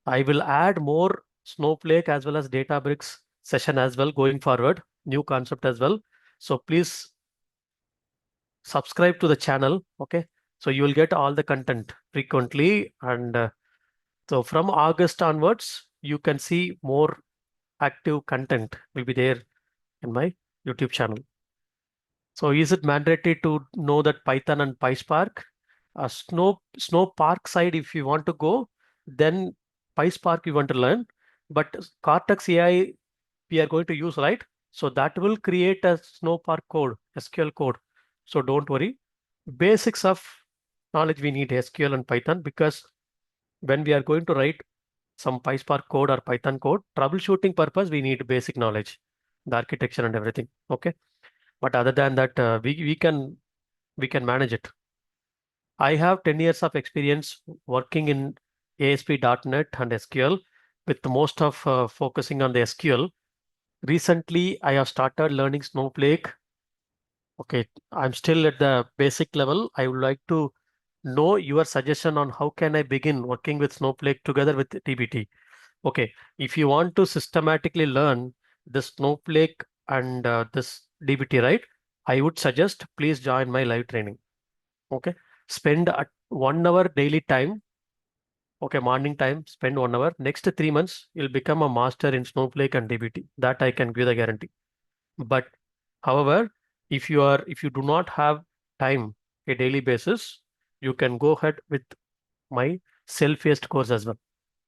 A: I will add more Snowflake as well as Databricks session as well going forward, new concept as well. So please subscribe to the channel. Okay. So you will get all the content frequently. And so from August onwards, you can see more active content will be there in my YouTube channel. So is it mandatory to know that Python and PySpark? Snowpark side, if you want to go, then PySpark you want to learn. But Cortex AI we are going to use, right? So that will create a Snowpark code, SQL code. So don't worry. Basics of knowledge we need SQL and Python, because when we are going to write some PySpark code or Python code, troubleshooting purpose, we need basic knowledge, the architecture and everything. Okay. But other than that, we can manage it. I have 10 years of experience working in ASP.NET and SQL, with most of focusing on the SQL. Recently, I have started learning Snowflake. Okay, I'm still at the basic level. I would like to know your suggestion on how can I begin working with Snowflake together with DBT. Okay, if you want to systematically learn the Snowflake and this DBT, right? I would suggest please join my live training. Okay, spend 1 hour daily time. Okay, morning time, spend 1 hour. Next 3 months, you'll become a master in Snowflake and DBT. That I can give the guarantee. But however, if you do not have time a daily basis, you can go ahead with my self-paced course as well.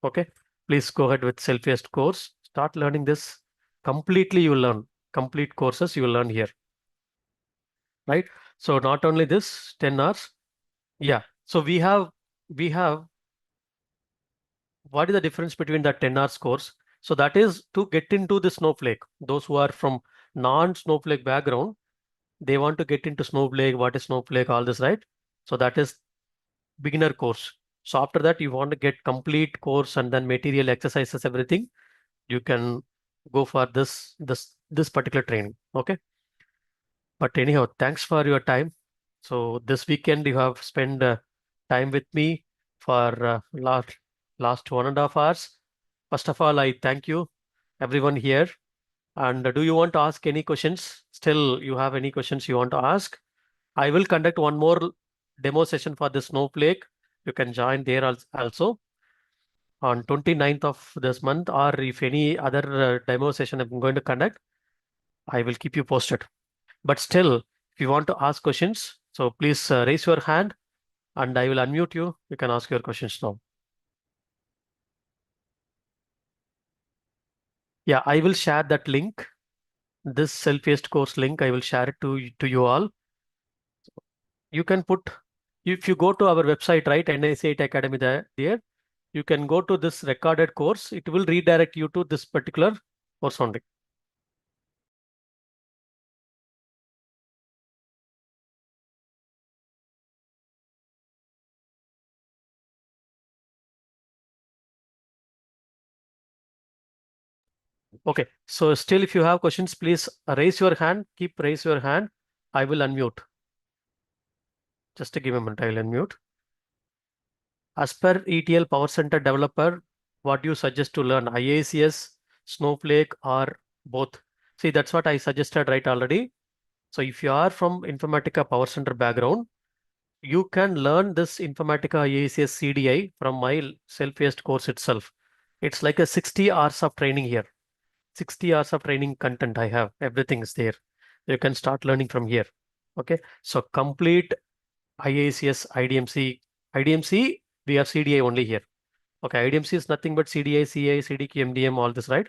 A: Okay, please go ahead with self-paced course. Start learning this completely. You will learn complete courses. You will learn here, right? So not only this, 10 hours. Yeah. So we have what is the difference between that 10 hours course? So that is to get into the Snowflake. Those who are from non-Snowflake background, they want to get into Snowflake, what is Snowflake, all this, right? So that is beginner course. So after that, you want to get complete course and then material exercises, everything, you can go for this particular training. Okay. But anyhow, thanks for your time. So this weekend you have spent time with me for last 1.5 hours. First of all, I thank you, everyone here. And do you want to ask any questions? Still, you have any questions you want to ask? I will conduct one more demo session for the Snowflake. You can join there also on 29th of this month, or if any other demo session I'm going to conduct, I will keep you posted. But still, if you want to ask questions, so please raise your hand and I will unmute you. You can ask your questions now. Yeah, I will share that link. This self-paced course link, I will share it to you all. You can put, if you go to our website, right, NIC8 Academy there, you can go to this recorded course. It will redirect you to this particular course only. Okay, so still if you have questions, please raise your hand, raise your hand. I will unmute. Just to give a minute, I will unmute. As per ETL Power Center developer, what do you suggest to learn? IACS, Snowflake, or both? See, that's what I suggested right already. So if you are from Informatica Power Center background, you can learn this Informatica IACS CDI from my self-paced course itself. It's like a 60 hours of training here. 60 hours of training content I have. Everything is there. You can start learning from here. Okay. So complete IACS, IDMC. IDMC, we have CDI only here. Okay. IDMC is nothing but CDI, CI, CDQ, MDM, all this, right?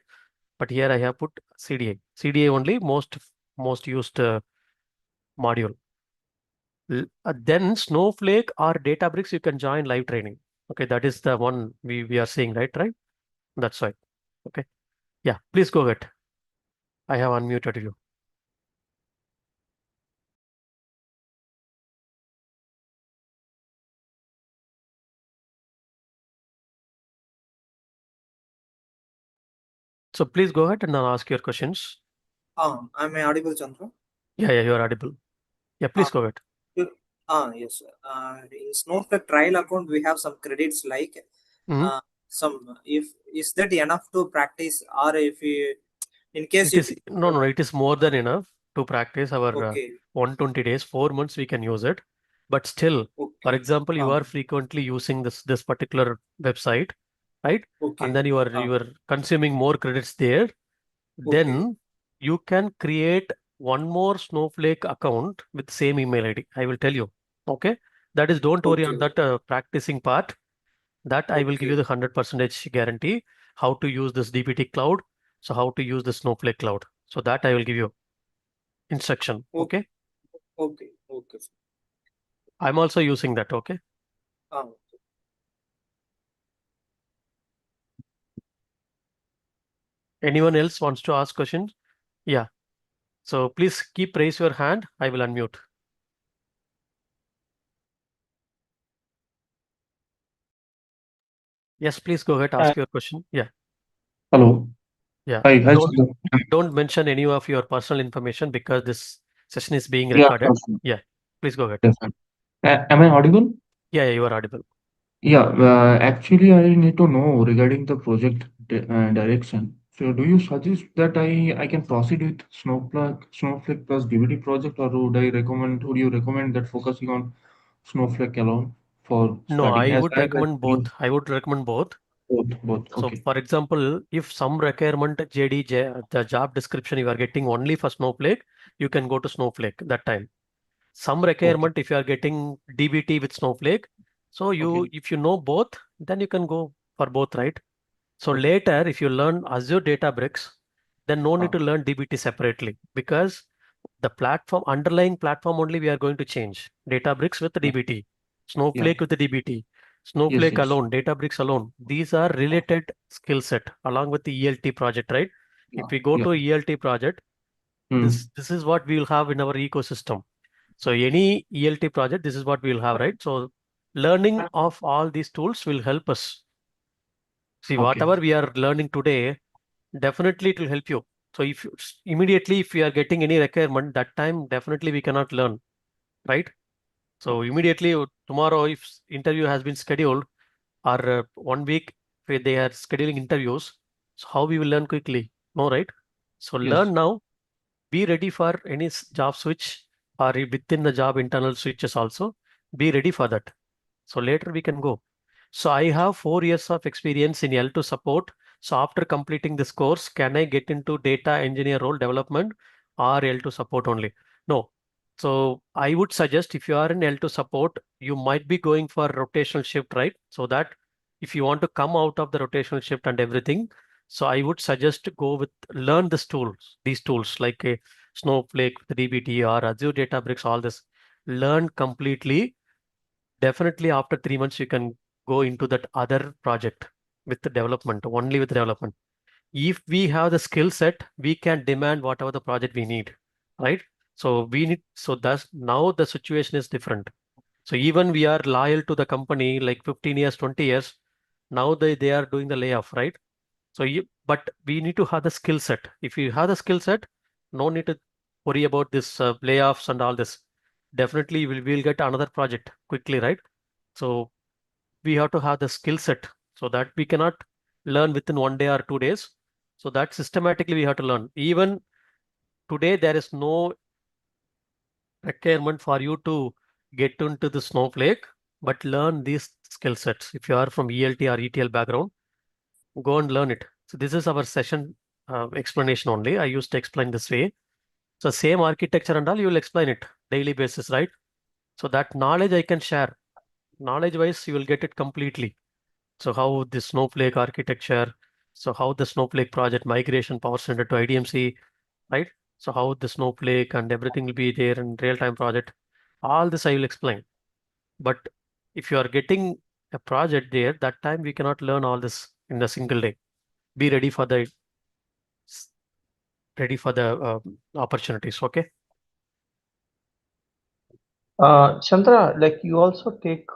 A: But here I have put CDI. CDI only most used module. Then Snowflake or Databricks, you can join live training. Okay. That is the one we are seeing, right? Right. That's right. Okay. Yeah, please go ahead. I have unmuted you. So please go ahead and I'll ask your questions.
B: Am I audible, Chandra?
A: Yeah, you are audible. Yeah,
B: Uh,
A: please go ahead.
B: yes, sir. In Snowflake trial account, we have some credits like
A: Mhm.
B: some. If is that enough to practice, or if you, in case
A: It
B: if
A: is no, it is more than enough to practice our
B: okay,
A: 120 days, 4 months we can use it. But still, for
B: okay,
A: example, you are frequently using this particular website, right? And
B: okay,
A: then you are consuming more credits there.
B: okay,
A: Then you can create one more Snowflake account with same email ID. I will tell you. Okay. That is, don't worry on
B: okay,
A: that practicing part. That I will give you
B: okay,
A: the 100% guarantee how to use this DBT cloud. So how to use the Snowflake cloud. So that I will give you instruction.
B: okay,
A: Okay.
B: okay, okay.
A: I'm also using that. Okay.
B: Ah,
A: Anyone else wants to ask questions? Yeah. So please keep raise your hand. I will unmute. Yes, please go ahead.
C: Uh,
A: Ask your question. Yeah.
C: Hello.
A: Yeah.
C: Hi,
A: Don't
C: Chandra.
A: don't mention any of your personal information because this session is being
C: Yeah,
A: recorded.
C: sure, sure.
A: Yeah. Please go ahead.
C: Definitely. Am I audible?
A: Yeah, you are audible.
C: Yeah, actually, I need to know regarding the project direction. So, do you suggest that I can proceed with Snowflake plus DBT project, or would you recommend that focusing on Snowflake alone for
A: No,
C: starting?
A: I
C: As
A: would
C: I like
A: recommend both.
C: use
A: I would recommend both.
C: both.
A: So,
C: Okay,
A: for example, if some requirement the job description you are getting only for Snowflake, you can go to Snowflake that time. Some
C: okay,
A: requirement if you are getting DBT with Snowflake, so
C: okay,
A: if you know both, then you can go for both, right? So
C: okay.
A: later, if you learn Azure Databricks, then no need
C: Ah,
A: to learn DBT separately because the platform, underlying platform only we are going to change. Databricks with the
C: yeah,
A: DBT,
C: yeah.
A: Snowflake with the DBT,
C: Yes,
A: Snowflake
C: yes.
A: alone, Databricks alone. These are
C: Ah,
A: related skill set along with the ELT project, right? If
C: yeah,
A: we go
C: yeah.
A: to ELT project,
C: Hmm.
A: this is what we will have in our ecosystem. So any ELT project, this is what we will have, right? So learning of all these tools will help us. See,
C: Okay,
A: whatever we are learning today, definitely it will help you. So if you, immediately if we are getting any requirement, that time definitely we cannot learn, right? So
C: okay.
A: immediately tomorrow, if interview has been scheduled or 1 week where they are scheduling interviews, so how we will learn quickly? No, right? So
C: Yes,
A: learn now, be ready for any job switch or within the job internal switches also. Be ready for that. So later we can go. So I have 4 years of experience in L2 support. So after completing this course, can I get into data engineer role development or L2 support only? No. So I would suggest if you are in L2 support, you might be going for rotational shift, right? So that if you want to come out of the rotational shift and everything, so I would suggest to go with learn these tools like a Snowflake, DBT or Azure Databricks, all this. Learn completely. Definitely after 3 months, you can go into that other project with the development, only with development. If we have the skill set, we can demand whatever the project we need, right? So we need, so that's now the situation is different. So even we are loyal to the company like 15 years, 20 years, now they are doing the layoff, right? So but we need to have the skill set. If you have the skill set, no need to worry about this layoffs and all this. Definitely we'll get another project quickly, right? So we have to have the skill set so that we cannot learn within 1 day or 2 days. So that systematically we have to learn. Even today, there is no requirement for you to get into the Snowflake, but learn these skill sets. If you are from ELT or ETL background, go and learn it. So this is our session explanation only. I used to explain this way. So same architecture and all, you will explain it daily basis, right? So that knowledge I can share. Knowledge wise, you will get it completely. So how the Snowflake architecture, so how the Snowflake project migration Power Center to IDMC, right? So how the Snowflake and everything will be there in real-time project. All this I will explain. But if you are getting a project there, that time we cannot learn all this in a single day. be ready for the opportunities. Okay.
D: Chandra, like you also take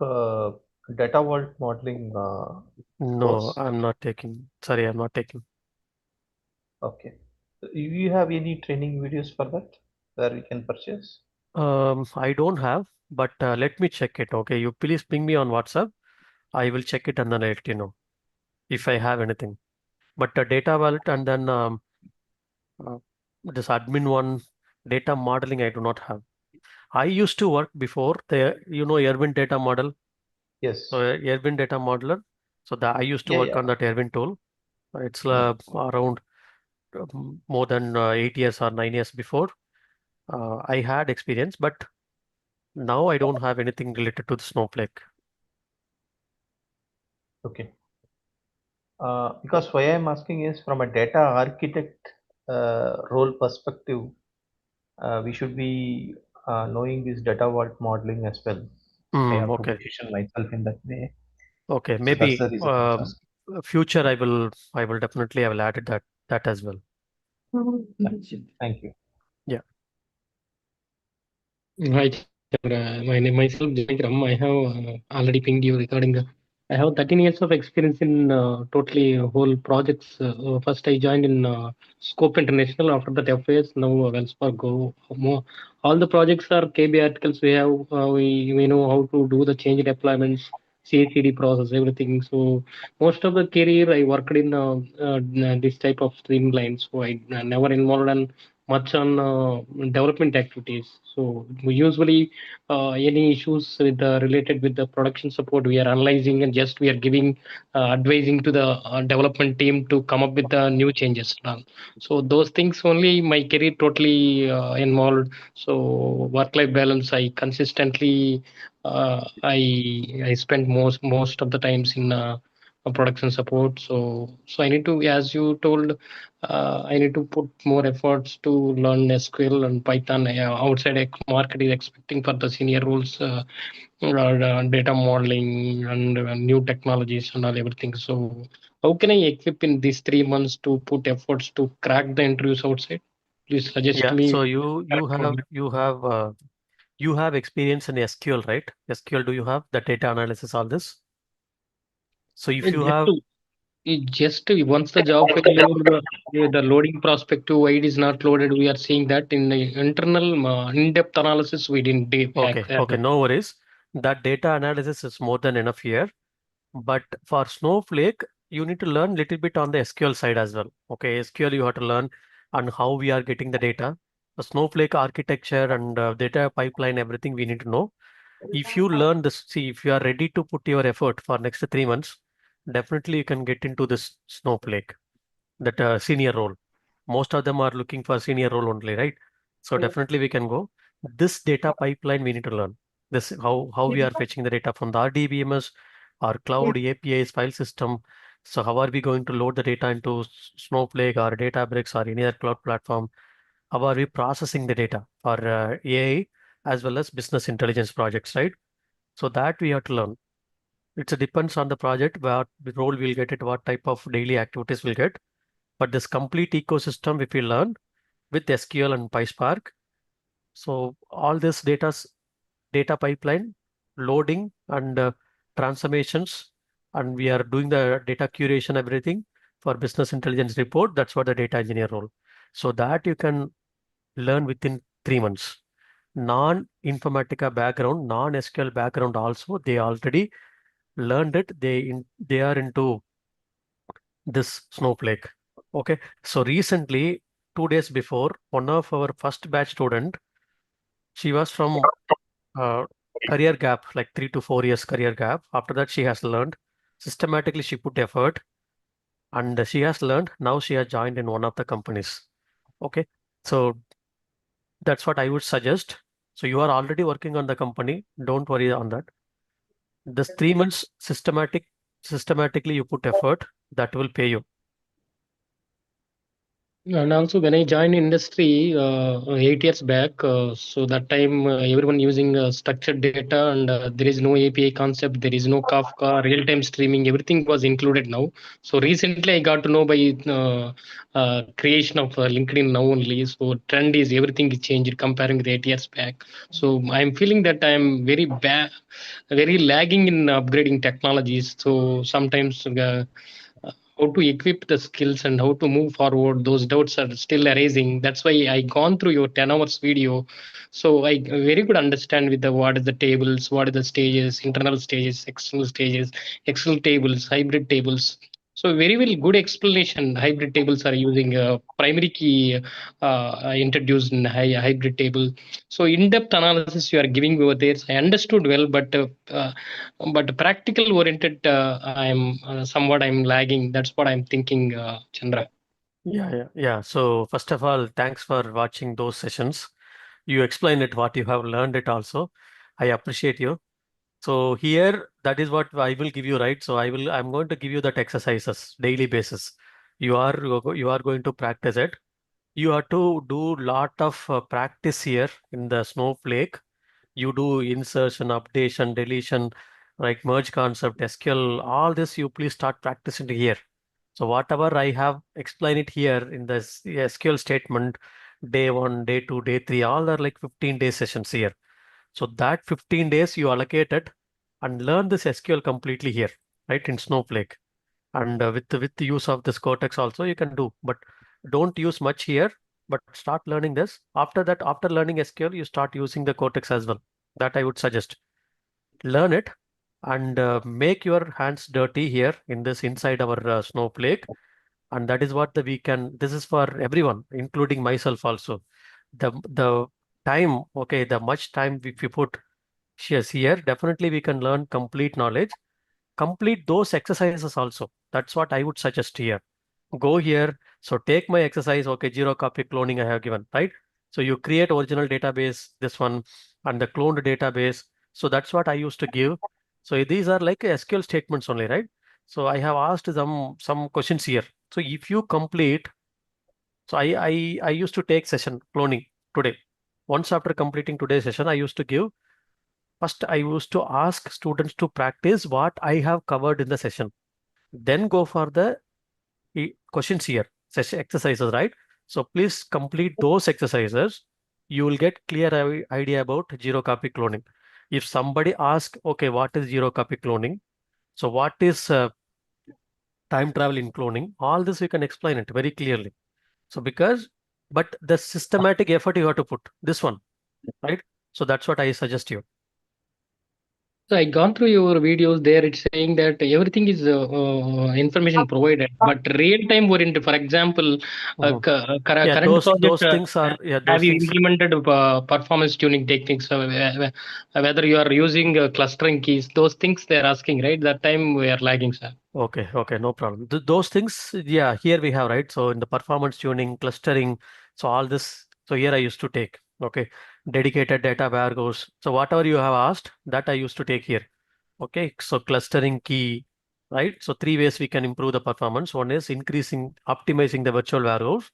D: data vault modeling
A: No,
D: course.
A: I'm not taking. Sorry, I'm not taking.
D: Okay. You have any training videos for that where we can purchase?
A: I don't have, but let me check it. Okay, you please ping me on WhatsApp. I will check it and then I'll let you know if I have anything. But data vault and then uh, this admin one, data modeling, I do not have. I used to work before the, Erwin data model. So
D: Yes.
A: Erwin data modeler. So I used to
D: Yeah,
A: work
D: yeah.
A: on that Erwin tool. It's
D: Mm.
A: around more than 8 years or 9 years before. I had experience, but now I don't have anything related to the Snowflake.
D: Okay. Because why I'm asking is from a data architect role perspective, we should be knowing this data vault modeling as well. I have to
A: Okay.
D: position myself in that way.
A: Okay.
D: So that's
A: Maybe
D: the reason I was asking.
A: future I will add that as well.
D: Thank you.
A: Yeah.
E: Hi, Chandra. Myself, Janikram. I have already pinged you regarding the. I have 13 years of experience in totally whole projects. First, I joined in Scope International. After that, FAS. Now Wells Fargo. More, all the projects are KB articles. We have we know how to do the change deployments, CI/CD process, everything. So most of the career I worked in this type of streamlines. So I never involved in much on development activities. So we usually any issues with the related with the production support, we are analyzing and just we are giving advising to the development team to come up with the new changes. So those things only my career totally involved. So work-life balance, I consistently I spend most of the times in production support. So I need to, as you told, I need to put more efforts to learn SQL and Python. Outside market is expecting for the senior roles, data modeling and new technologies and all everything. So how can I equip in these 3 months to put efforts to crack the interviews outside? Please suggest
A: Yeah.
E: me.
A: So you have experience in SQL, right? SQL, do you have the data analysis, all this? So if you
E: Just
A: have,
E: to just once the job failure, the loading perspective, why it is not loaded, we are seeing that in the internal in-depth analysis we didn't do.
A: okay, no worries. That data analysis is more than enough here. But for Snowflake, you need to learn little bit on the SQL side as well. Okay, SQL you have to learn on how we are getting the data. The Snowflake architecture and data pipeline, everything we need to know. If you learn this, see, if you are ready to put your effort for next 3 months, definitely you can get into this Snowflake, that senior role. Most of them are looking for senior role only, right? So definitely we can go. This data pipeline we need to learn. This how we are fetching the data from the RDBMS, our cloud APIs, file system. So how are we going to load the data into Snowflake or Databricks or any other cloud platform? How are we processing the data for AI as well as business intelligence projects, right? So that we have to learn. It depends on the project, what role we'll get it, what type of daily activities we'll get. But this complete ecosystem, if we learn with SQL and PySpark, so all this data pipeline, loading and transformations, and we are doing the data curation, everything for business intelligence report. That's what the data engineer role. So that you can learn within 3 months. Non-informatica background, non-SQL background also, they already learned it. They are into this Snowflake. Okay. So recently, 2 days before, one of our first batch student, she was from uh, career gap, like 3 to 4 years career gap. After that, she has learned systematically. She put effort, and she has learned. Now she has joined in one of the companies. Okay. So that's what I would suggest. So you are already working on the company. Don't worry on that. This 3 months systematically you put effort, that will pay you.
E: And also, when I joined industry 8 years back, so that time everyone using structured data, and there is no API concept, there is no Kafka, real-time streaming, everything was included now. So recently, I got to know by creation of LinkedIn now only. So trend is everything is changed comparing with 8 years back. So I'm feeling that I'm very bad, very lagging in upgrading technologies. So sometimes. How to equip the skills and how to move forward, those doubts are still arising. That's why I gone through your 10 hours video, so I very good understand with the what is the tables, what are the stages, internal stages, excel tables, hybrid tables. So very well good explanation. Hybrid tables are using primary key introduced in hybrid table. So in-depth analysis you are giving over there, I understood well, but practical oriented, I'm lagging. That's what I'm thinking, Chandra.
A: Yeah. So first of all, thanks for watching those sessions. You explain it, what you have learned it also. I appreciate you. So here, that is what I will give you, right? So I'm going to give you that exercises daily basis. You are going to practice it. You have to do lot of practice here in the Snowflake. You do insertion, updation, deletion, like merge concept, SQL, all this you please start practicing here. So whatever I have explained it here in the SQL statement, day one, day two, day three, all are like 15-day sessions here. So that 15 days you allocate it and learn this SQL completely here, right, in Snowflake. And with the use of this Cortex also you can do, but don't use much here, but start learning this. After that, after learning SQL, you start using the Cortex as well. That I would suggest. Learn it and make your hands dirty here in this inside our Snowflake. And that is what this is for everyone, including myself also. The time, okay, the much time if you put here, definitely we can learn complete knowledge. Complete those exercises also. That's what I would suggest here. Go here. So take my exercise. Okay, zero copy cloning I have given, right? So you create original database, this one, and the cloned database. So that's what I used to give. So these are like SQL statements only, right? So I have asked some questions here. So if you complete, so I used to take session cloning today. Once after completing today's session, I used to give. First, I used to ask students to practice what I have covered in the session. Then go for the questions here, session exercises, right? So please complete those exercises. You will get clear idea about zero copy cloning. If somebody asks, okay, what is zero copy cloning? So what is time travel in cloning? All this you can explain it very clearly. So but the systematic effort you have to put this one, right? So that's what I suggest you.
E: So I gone through your videos there. It's saying that everything is information provided, but real time oriented. For example,
A: Mhm. Yeah,
E: current project. Have
A: those
E: you
A: things.
E: implemented performance tuning techniques? Whether you are using clustering keys, those things they're asking, right? That time we are lagging, sir.
A: Okay, no problem. Those things, yeah, here we have, right? So in the performance tuning, clustering, so all this, so here I used to take, okay, dedicated data warehouse. So whatever you have asked, that I used to take here. Okay, so clustering key, right? So three ways we can improve the performance. One is optimizing the virtual warehouse,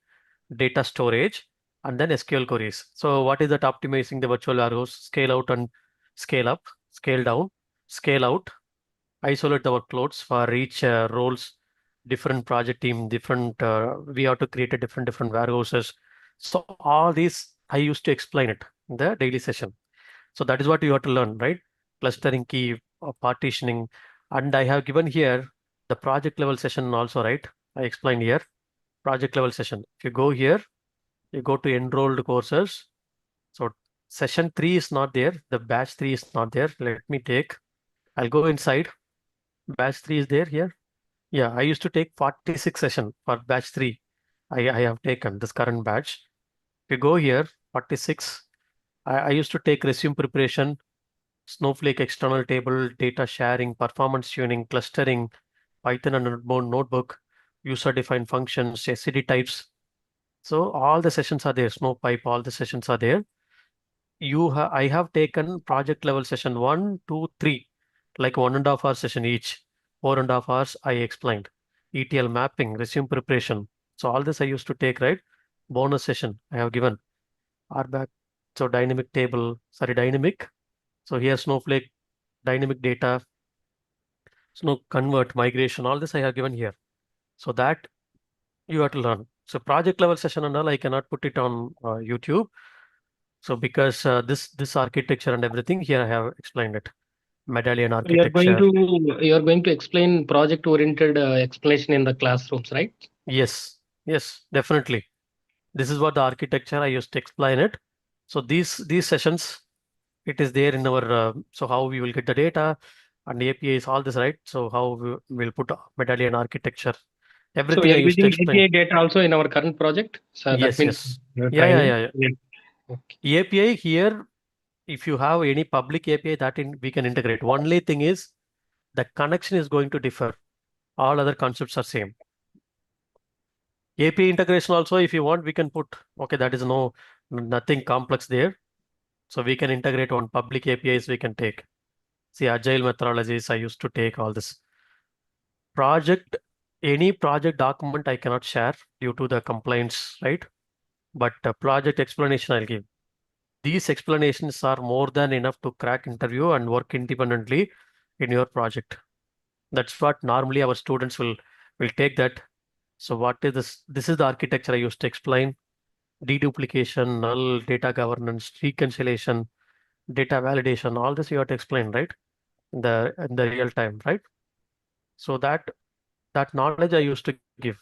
A: data storage, and then SQL queries. So what is that optimizing the virtual warehouse? Scale out and scale up, scale down, scale out, isolate the workloads for each roles, different project team, different, we have to create a different warehouses. So all these, I used to explain it in the daily session. So that is what you have to learn, right? Clustering key, partitioning, and I have given here the project level session also, right? I explained here, project level session. If you go here, you go to enrolled courses. So session 3 is not there. The batch 3 is not there. Let me take, I'll go inside. Batch 3 is there here. Yeah, I used to take 46 session for batch 3. I have taken this current batch. If you go here, 46, I used to take resume preparation, Snowflake external table, data sharing, performance tuning, clustering, Python and notebook, user-defined functions, SCD types. So all the sessions are there, Snowpipe, all the sessions are there. I have taken project level session 1, 2, 3, like 1.5 hour session each. 4.5 hours I explained. ETL mapping, resume preparation. So all this I used to take, right? Bonus session I have given. RBAC, so dynamic table, sorry, dynamic. So here Snowflake, dynamic data, Snow convert, migration, all this I have given here. So that you have to learn. So project level session and all, I cannot put it on YouTube. So because this architecture and everything here I have explained it. Medallion architecture.
E: You're going to explain project oriented explanation in the classrooms, right?
A: Yes, definitely. This is what the architecture I used to explain it. So these sessions, it is there in our so how we will get the data and the APIs, all this, right? So how we'll put Medallion architecture,
E: So
A: everything
E: we
A: I
E: are
A: used to
E: using
A: explain.
E: API data also in our current project. So that
A: Yes,
E: means you're
A: yeah.
E: training. Yeah. Okay.
A: API here, if you have any public API that we can integrate. Only thing is the connection is going to differ. All other concepts are same. API integration also, if you want, we can put, okay, that is nothing complex there. So we can integrate on public APIs we can take. See, agile methodologies, I used to take all this. Any project document I cannot share due to the compliance, right? But project explanation I'll give. These explanations are more than enough to crack interview and work independently in your project. That's what normally our students will take that. So what is this? This is the architecture I used to explain. Deduplication, null, data governance, reconciliation, data validation, all this you have to explain, right? In the real time, right? So that knowledge I used to give.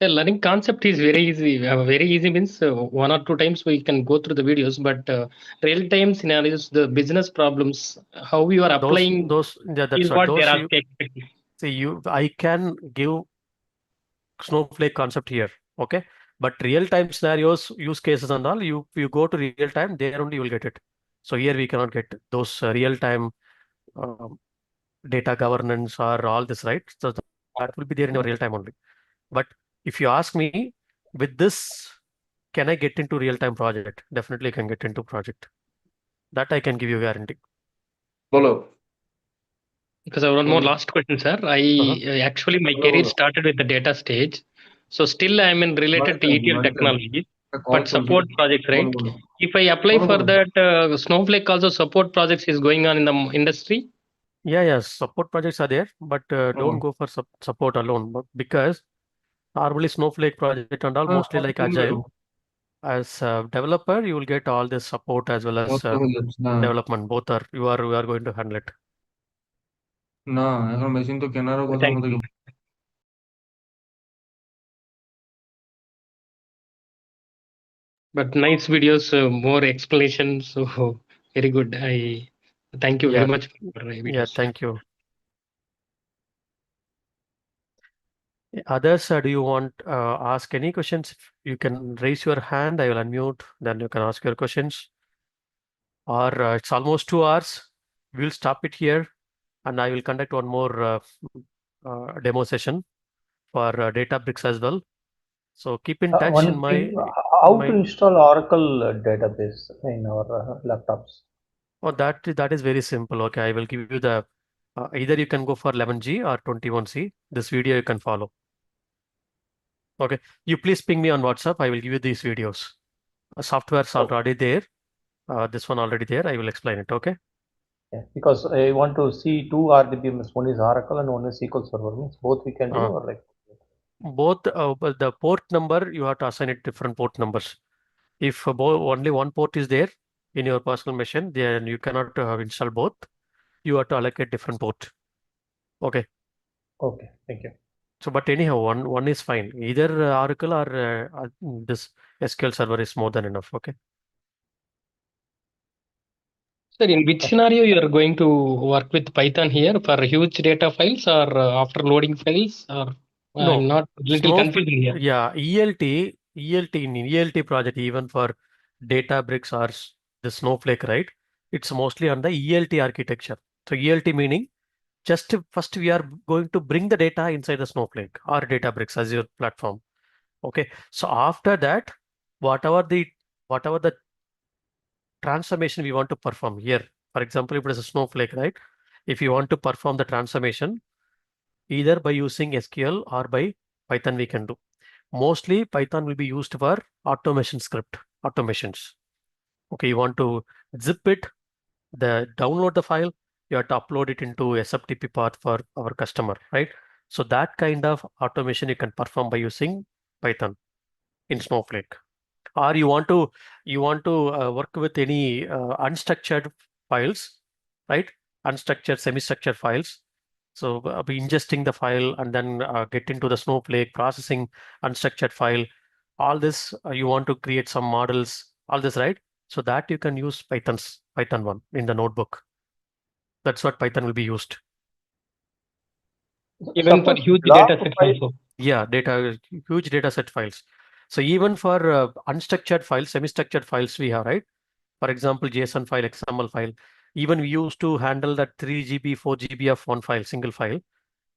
E: The learning concept is very easy. Very easy means 1 or 2 times we can go through the videos, but real time scenarios, the business problems, how you are applying
A: Yeah, that's
E: is
A: what
E: what they're
A: those you
E: expecting.
A: see. I can give Snowflake concept here, okay? But real time scenarios, use cases and all, you go to real time, there only you will get it. So here we cannot get those real time data governance or all this, right? So that will be there in your real time only. But if you ask me, with this, can I get into real time project? Definitely can get into project. That I can give you guarantee.
C: Follow.
E: Because I have one more last question, sir. Actually my career started with the data stage. So still I'm in related to ETL technology, but support projects, right? If I apply for that, Snowflake also support projects is going on in the industry.
A: Yeah, support projects are there, but don't go for support alone. Because normally Snowflake project and all mostly like agile. As a developer, you will get all this support as well as development. Both are you are going to handle it.
C: না এখন machine তো কেনারও কথা
E: Thank
C: আমাদেরকে
E: you. But nice videos, more explanations. So very good. I thank you very much for my videos.
A: Yeah, thank you. Others, do you want ask any questions? You can raise your hand. I will unmute. Then you can ask your questions. Or it's almost 2 hours. We'll stop it here, and I will conduct one more demo session for Databricks as well. So keep in touch in my.
D: How to install Oracle database in our laptops?
A: Oh, that is very simple. Okay, I will give you the either you can go for 11G or 21C. This video you can follow. Okay, you please ping me on WhatsApp. I will give you these videos. Software's already there. This one already there. I will explain it. Okay.
D: Yeah, because I want to see two RDBMS. One is Oracle and one is SQL Server. Means both we can do or like
A: both. But the port number you have to assign it different port numbers. If only one port is there in your personal machine, then you cannot install both. You have to allocate different port. Okay.
D: Okay, thank you.
A: So, but anyhow, one is fine. Either Oracle or this SQL Server is more than enough. Okay.
E: Sir, in which scenario you are going to work with Python here for huge data files or after loading files or
A: No,
E: I'm not little confused here.
A: Yeah, ELT in ELT project even for Databricks or the Snowflake, right? It's mostly on the ELT architecture. So ELT meaning just first we are going to bring the data inside the Snowflake or Databricks Azure platform. Okay. So after that, whatever the transformation we want to perform here, for example, if it is a Snowflake, right? If you want to perform the transformation either by using SQL or by Python we can do. Mostly Python will be used for automation script, automations. Okay, you want to zip it, download the file, you have to upload it into SFTP path for our customer, right? So that kind of automation you can perform by using Python in Snowflake. Or you want to work with any unstructured files, right? Unstructured, semi-structured files. So be ingesting the file and then get into the Snowflake, processing unstructured file. All this you want to create some models, all this, right? So that you can use Python one in the notebook. That's what Python will be used.
E: Even for
D: Suppose
E: huge
D: blob
E: data sets
D: file,
A: Yeah, huge data set files. So even for unstructured files, semi-structured files we have, right? For example, JSON file, XML file. Even we used to handle that 3 GB, 4 GB of one file, single file.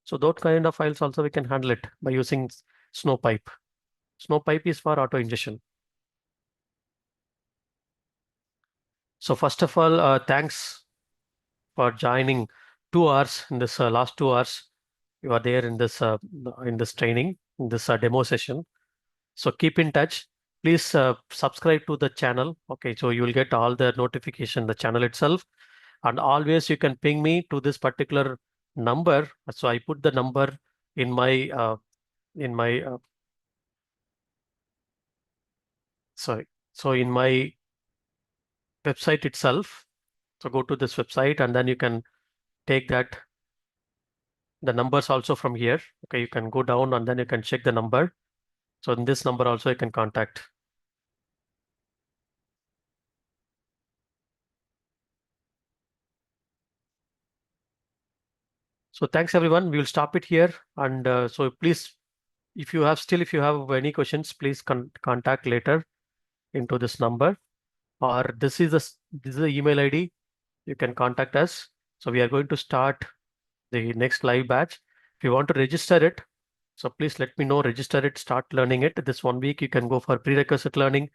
A: So those kind of files also we can handle it by using Snowpipe. Snowpipe is for auto ingestion. So first of all, thanks for joining 2 hours in this last 2 hours. You are there in this training, in this demo session. So keep in touch. Please subscribe to the channel. Okay, so you will get all the notification, the channel itself. And always you can ping me to this particular number. So I put the number in my sorry. So in my website itself. So go to this website and then you can take the numbers also from here. Okay, you can go down and then you can check the number. So in this number also you can contact. So thanks everyone. We will stop it here. And so please, if you have any questions, please contact later into this number, or this is the email ID. You can contact us. So we are going to start the next live batch. If you want to register it, so please let me know, register it, start learning it. This 1 week you can go for prerequisite learning.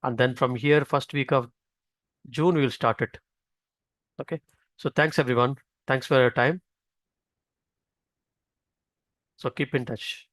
A: And then from here, first week of June, we will start it. Okay. So thanks everyone. Thanks for your time. So keep in touch.